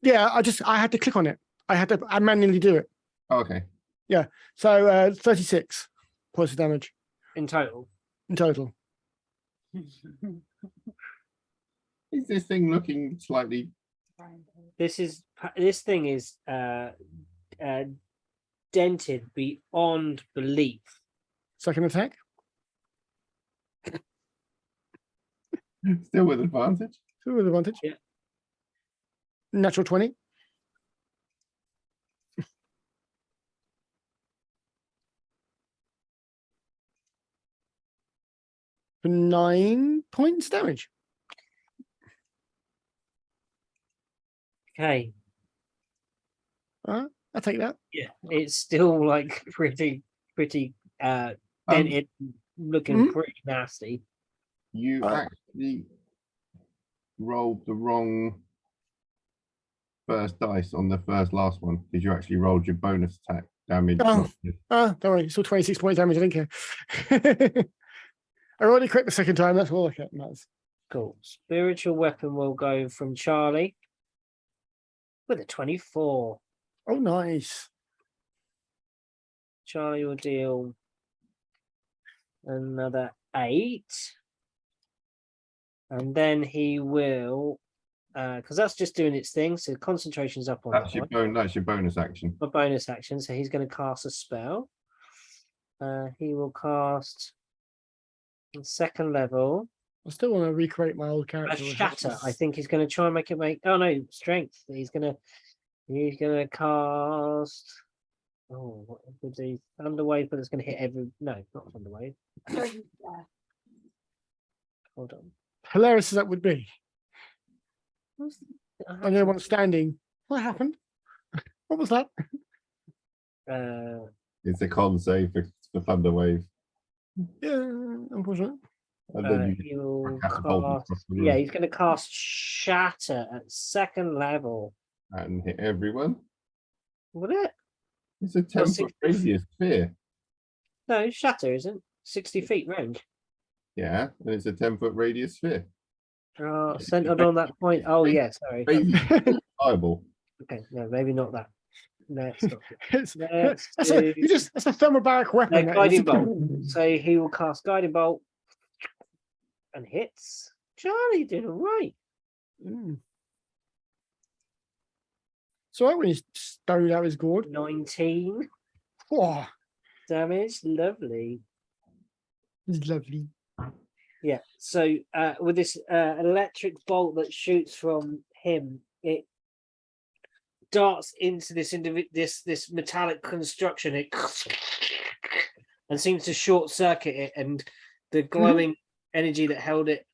Yeah, I had to click on it. I manually do it. Oh, okay. So 36 points of damage In total. in total. Is this thing looking slightly? This thing is dented beyond belief. Second attack. Still with advantage? Still with advantage. Yeah. Natural 20. For 9 points damage. Okay. I'll take that. Yeah. It's still like pretty dented, looking pretty nasty. You actually rolled the wrong first dice on the last one, because you actually rolled your bonus attack damage. Oh. Don't worry, still 26 points damage. I didn't care. I already crit the second time. That's all I care. Matters. Cool. Spiritual weapon will go from Charlie with a 24. Oh, nice. Charlie will deal another 8. And then he will, because that's just doing its thing. So concentration's up on That's that your one. that's your bonus action. A bonus action. So he's going to cast a spell. He will cast on second level I still want to recreate my old a character. shatter. I think he's going to try and make it make. Oh no, strength. He's gonna cast. Oh, what would the thunder wave? But it's going to hit every. No, not thunder wave. Hold on. Hilarious as that would be. What's And everyone standing. What happened? What was that? It's a con save for Thunder Wave. Yeah, unfortunately. And then you he'll catapult cast, across the yeah, room he's going to cast shatter at second level. and hit everyone. Would it? It's a 10-foot 60 radius sphere. No, shatter isn't 60 feet range. Yeah, and it's a 10-foot radius sphere. Centered on that point. Oh yeah, sorry. Crazy viable. Okay, no, maybe not that. Let's not. That's Let's that's a thermobaric weapon. that guiding is. bolt. So he will cast guiding bolt and hits. Charlie did all right. Mm. So when he's stowed out his gourd. 19 Oh, damage. Lovely. it's lovely. Yeah. So with this electric bolt that shoots from him, it darts into this metallic construction. It and seems to short circuit it, and the glowing energy that held it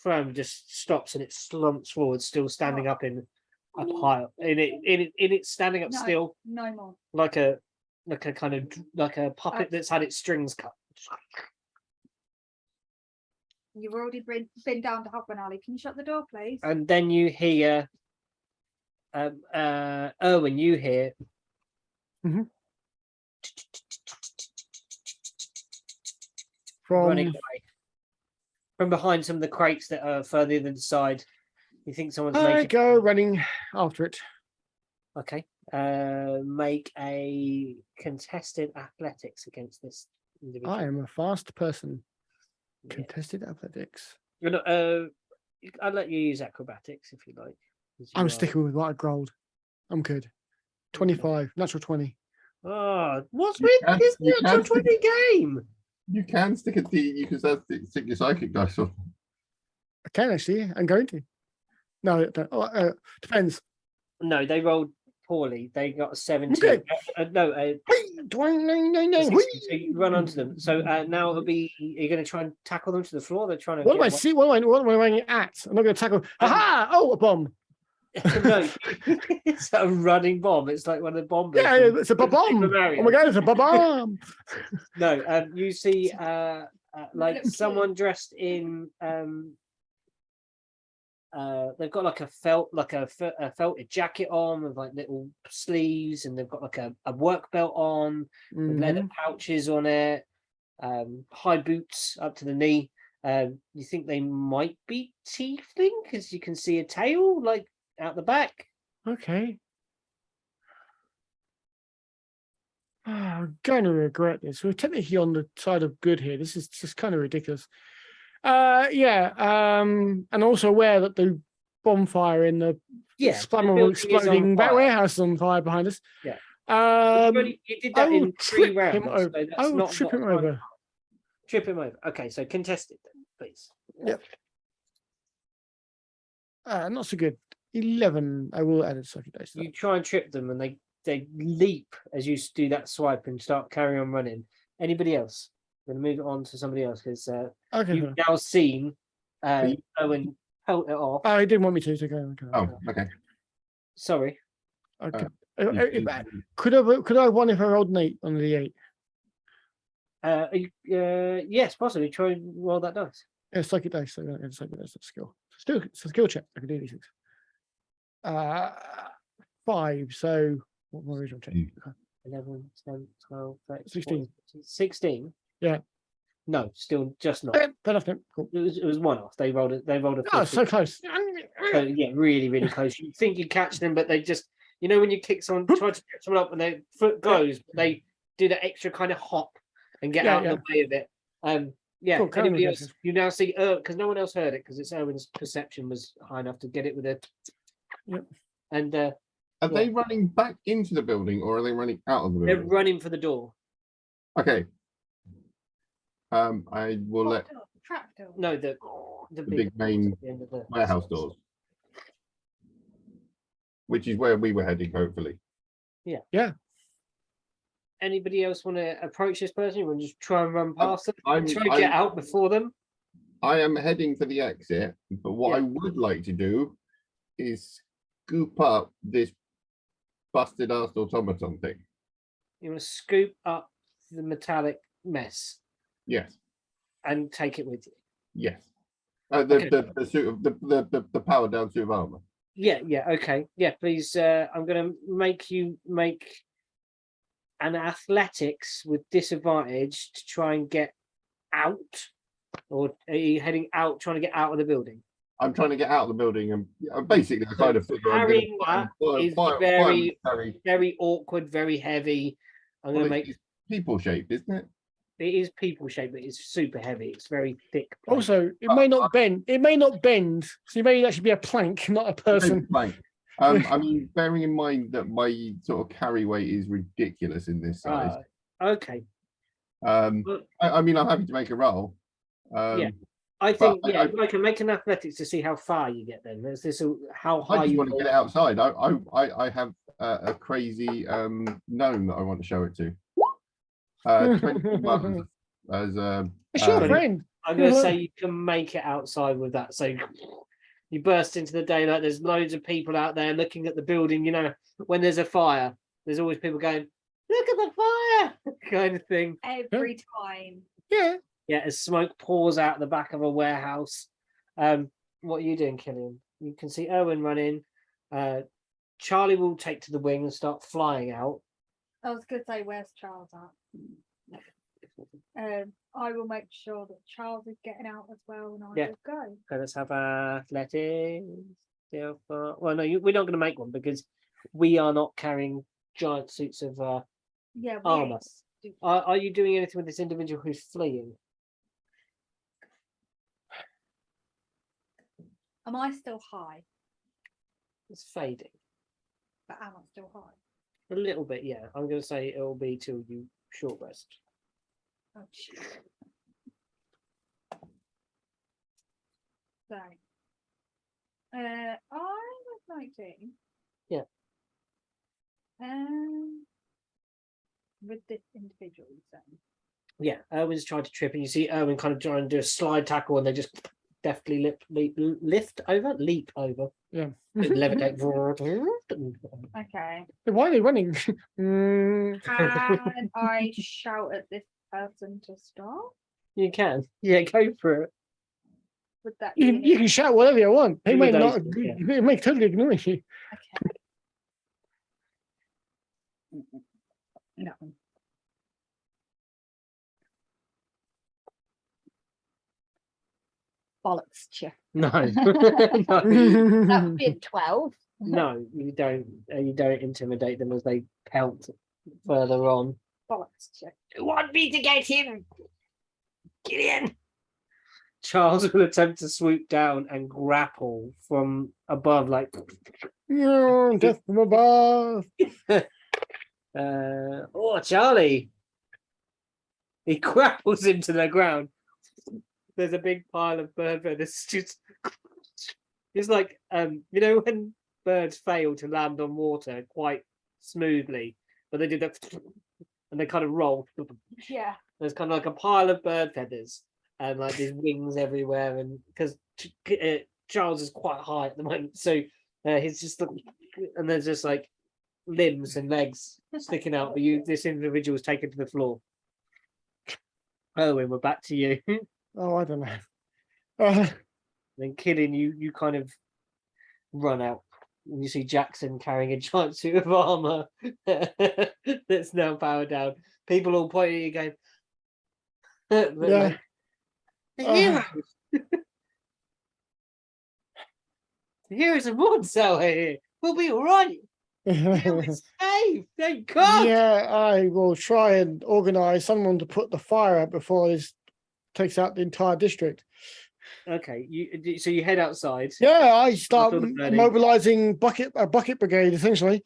Fram just stops and it slumps forward, still standing up in a pile. In it standing up No. still No more. like a kind of like a puppet that's had its strings cut. You've already been down to Hogman Alley. Can you shut the door, please? And then you hear Erwin, you hear running From away from behind some of the crates that are further than the side. You think someone's I making go running after it. okay. Make a contested athletics against this individual. I am a fast person. Yeah. Contested athletics. You're not, I'll let you use acrobatics if you like. 'cause you I'm are- sticking with what I rolled. I'm good. 25, natural 20. Oh, what's You with can- this you natural can stick- 20 game? You can stick a D. You can stick your psychic dice on. I can actually. I'm going to. No, I don't. Depends. No, they rolled poorly. They got a 17. Okay. No, Hey, no. 16, so you run onto them. So now it'll be, you're going to try and tackle them to the floor. They're trying to. What am I get away. see? What am I aiming at? I'm not going to tackle. Aha! Oh, a bomb. No, it's a running bomb. It's like one of the bombers. Yeah, from it's a Super bomb. Oh Mario. my god, it's a bomb. No, you see, like Little someone dressed in, they've got like a felted jacket on with like little sleeves, and they've got like a work belt on with leather Mhm. pouches on it, high boots up to the knee. You think they might be tiefling because you can see a tail like out the back. Okay. I'm going to regret this. We're technically on the side of good here. This is just kind of ridiculous. Yeah. And also aware that the bonfire in the Yeah, the flammable building is on exploding back fire. warehouse is on fire behind us. Yeah. You did I that will in 3 trip rounds. him over. So that's I will not trip what him I'm- over. Trip him over. Okay, so contested then, please. Yep. Not so good. 11. I will add a second dice. to You try and trip them, and they leap as you do that swipe and start carrying on running. Anybody else? I'm going to move it on to somebody else because that. Okay. you've now seen you- Owen pelt it off. Oh, he didn't want me to go. Okay. Oh, okay. Sorry. Okay. You- Could I have won if I rolled an 8 on the 8? Yes, possibly. Try and roll that dice. Yeah, psychic dice. So it's psychic dice. That's skill. Still, it's a skill check. I can do these things. 5. So what my original check? Mm. Okay. 11, 10, 12, 13, 16. 16. Yeah. No, still just not. Okay, fair enough then. Cool. It was one off. They rolled it. They rolled a. Oh, 15. so close. So yeah, really, really close. You think you catch them, but they just, when you kick someone, try to catch someone up, and their foot goes, but they do that extra kind of hop and get Yeah, out of the way of it. Yeah. Cool, carry on Anybody with else? this. You now see, because no one else heard it, because it's Owen's perception was high enough to get it with it. Yep. And Are they running back into the building or are they running out of the they're building? running for the door. Okay. I will let Trap door. No, the big main at the end of the warehouse doors, which is where we were heading, hopefully. Anybody else want to approach this person? You want to just try and run past them? I'm, Try and get out before them? I am heading for the exit, but what Yeah. I would like to do is scoop up this busted ass automaton thing. You want to scoop up the metallic mess Yes, and take it with you. yes. Okay. The suit of the powered down suit of armor. Yeah, okay. Yeah, please. I'm going to make you make an athletics with disadvantage to try and get out. Or are you heading out, trying to get out of the building? I'm trying to get out of the building and basically I kind of figure I'm going carrying that is very- Very awkward, very heavy. I'm going to make people shaped, isn't it? it is people shaped, but it's super heavy. It's very thick. plate. Also, it may not bend. It may not bend. So you may actually be a plank, not a person. Blank. I mean, bearing in mind that my sort of carry weight is ridiculous in this size. Okay. I mean, I'm happy to make a roll. Yeah. I think But I can make an athletics to see how far you get. Then there's this how I high just you want to get it outside. I have a crazy gnome that I want to show it to. 21 as It's your Uh, friend. I'm going to say you can make it outside with that. So you burst into the daylight. There's loads of people out there looking at the building. You know, when there's a fire, there's always people going, "Look at the fire," kind of thing. Every time. Yeah. Yeah, as smoke pours out the back of a warehouse. What are you doing, Killian? You can see Owen run in. Charlie will take to the wing and start flying out. I was going to say, where's Charles at? I will make sure that Charles is getting out as well, and I will go. Okay, let's have athletics. Well, no, we're not going to make one because we are not carrying giant suits of armor. Are you doing anything with this individual who's fleeing? Am I still high? It's fading. But am I still high? A little bit, yeah. I'm going to say it will be till you short rest. Oh, shit. So, I was 19. Yeah. With this individual, so. Yeah, Erwin's trying to trip, and you see Erwin kind of trying to do a slide tackle, and they just deftly leap over. Yeah. Levitate. Okay. Why are they running? Can I shout at this person to stop? You can. Yeah, go for it. Would that You can shout whatever you want. They may not. Intimidation, They may totally ignore you. Okay. No. Bollocks, Chip. No. No, That would be a 12. no, you don't. You don't intimidate them as they pelt further on. Bollocks, Chip. You want me to get him? Get in. Charles will attempt to swoop down and grapple from above, like. Death from above. Oh, Charlie. He grapples into the ground. There's a big pile of bird feathers. It's like you know when birds fail to land on water quite smoothly, but they do that and they kind of roll. Yeah. There's kind of like a pile of bird feathers and like these wings everywhere, and because Charles is quite high at the moment, so he's just and there's just like limbs and legs sticking out. But this individual is taken to the floor. Owen, we're back to you. Oh, I don't know. Then Killian, you kind of run out. And you see Jackson carrying a giant suit of armor that's now powered down. People all pointing at you going, Yeah. the heroes. The heroes of Mordsell are here. We'll be all right. We're safe. Thank God. Yeah, I will try and organise someone to put the fire out before this takes out the entire district. Okay, so you head outside. Yeah, I start After the burning. mobilising a bucket brigade, essentially.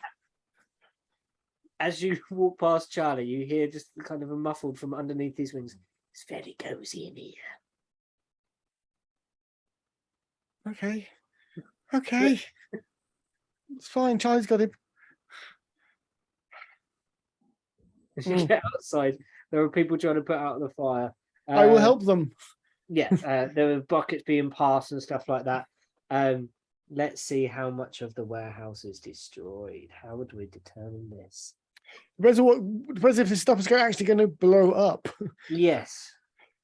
As you walk past Charlie, you hear just kind of a muffled from underneath these wings. It's very cozy in here. Okay. It's fine. Charlie's got him. As you get outside, there are people trying to put out the fire. I will help them. Yeah, there were buckets being passed and stuff like that. Let's see how much of the warehouse is destroyed. How would we determine this? Depends if this stuff is actually going to blow up. Yes.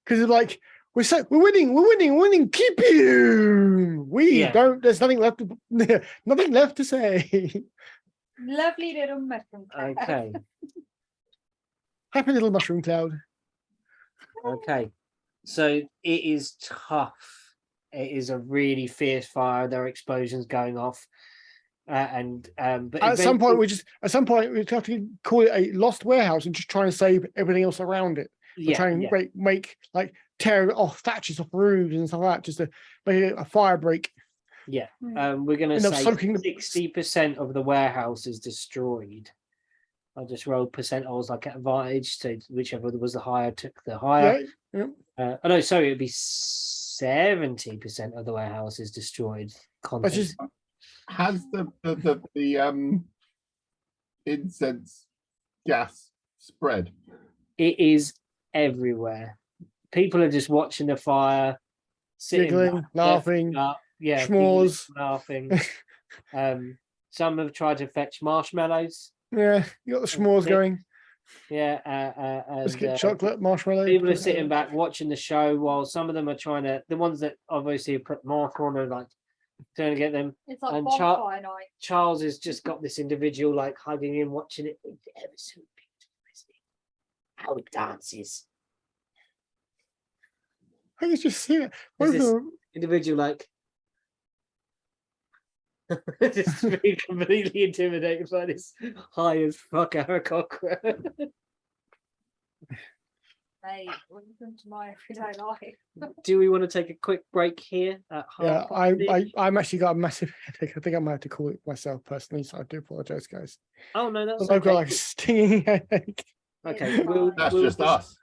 Because it's like we're winning. Keep you. Don't. There's nothing left. Nothing left to say. Lovely little mushroom cloud. Okay. Happy little mushroom cloud. Okay. So it is tough. It is a really fierce fire. There are explosions going off, but at some point we have to call it a lost warehouse and just try and save everything else around it. Try and make like tear off thatches off roofs and stuff like that, just to make it a fire break. Yeah. We're gonna say 60% of the warehouse is destroyed. I'll just roll percentiles like at advantage, so whichever was the higher took the higher. Yeah. Oh no, sorry, it'd be 70% of the warehouse is destroyed. Has the incense gas spread? It is everywhere. People are just watching the fire, sitting Giggling, back, their feet laughing, up, yeah, giggling, schmores. laughing. Some have tried to fetch marshmallows. Yeah, you got the s'mores Nick, going. Yeah, Biscuit, and chocolate, marshmallow. people are sitting back watching the show while some of them are trying to. The ones that obviously put mark on are like trying to get them. It's like And bonfire night. Charles has just got this individual like hugging him, watching it. It's ever so beautiful, isn't it? How it dances. I can just see it. There's Both of this them. individual like just being completely intimidated by this high as fuck Aarakocra. Hey, welcome to my everyday life. Do we want to take a quick break here at Yeah, half past? I'm actually got a massive headache. I think I might have to call it myself personally, so I do apologize, guys. Oh no, that's I've got okay. like a stinging headache. Okay, we'll, That's we'll just us.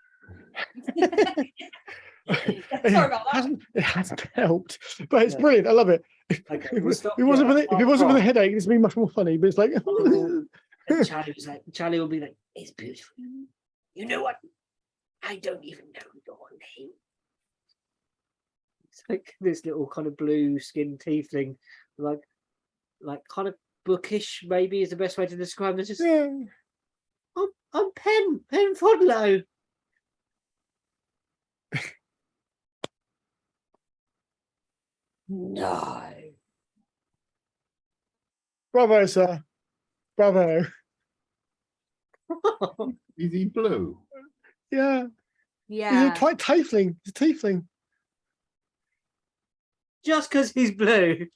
Sorry about that. It hasn't helped, but it's Yeah. brilliant. I love it. Okay, If we'll stop it wasn't here for at the, if it half wasn't for the past. headache, it's been much more funny. But it's like, And Charlie will be like, it's beautiful. You know what? I don't even know your name. It's like this little kind of blue skin tiefling, like kind of bookish, maybe is the best way to describe this. Just, yeah. I'm Pen Fodlow. No. Bravo, sir. Bravo. Is he blue? Yeah. Yeah. He's a quite tiefling. He's a tiefling. Just because he's blue.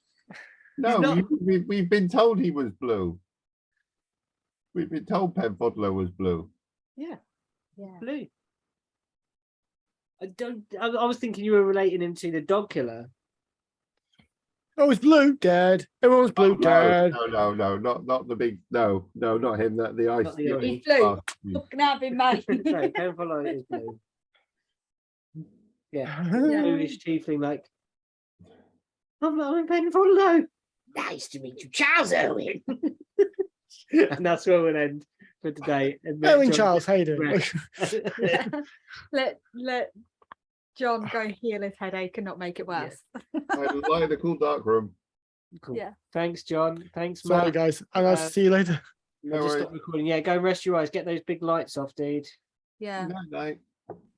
No, not- we've been told he was blue. We've been told Penfodler was blue. Yeah, Yeah. blue. I was thinking you were relating him to the dog killer. Oh, it's blue, Dad. Everyone's blue, Oh, Dad. no, not the big. No, not him. That the ice. Not the orange. He's blue. blue. Can have him, mate. No, Pen Fodlow is blue. Yeah, Yeah. bluish tiefling like. I'm Pen Fodlow. Nice to meet you, Charles Owen. And that's where we'll end for today. And let Owen John Charles, how you doing? rest. Let John go heal his headache and not make it worse. I like the cool dark room. Cool. Yeah. Thanks, John. Thanks, Sorry, Matt. guys. And I'll see you later. No I'll just worries. stop recording. Yeah, go and rest your eyes. Get those big lights off, dude. Yeah. Night, night.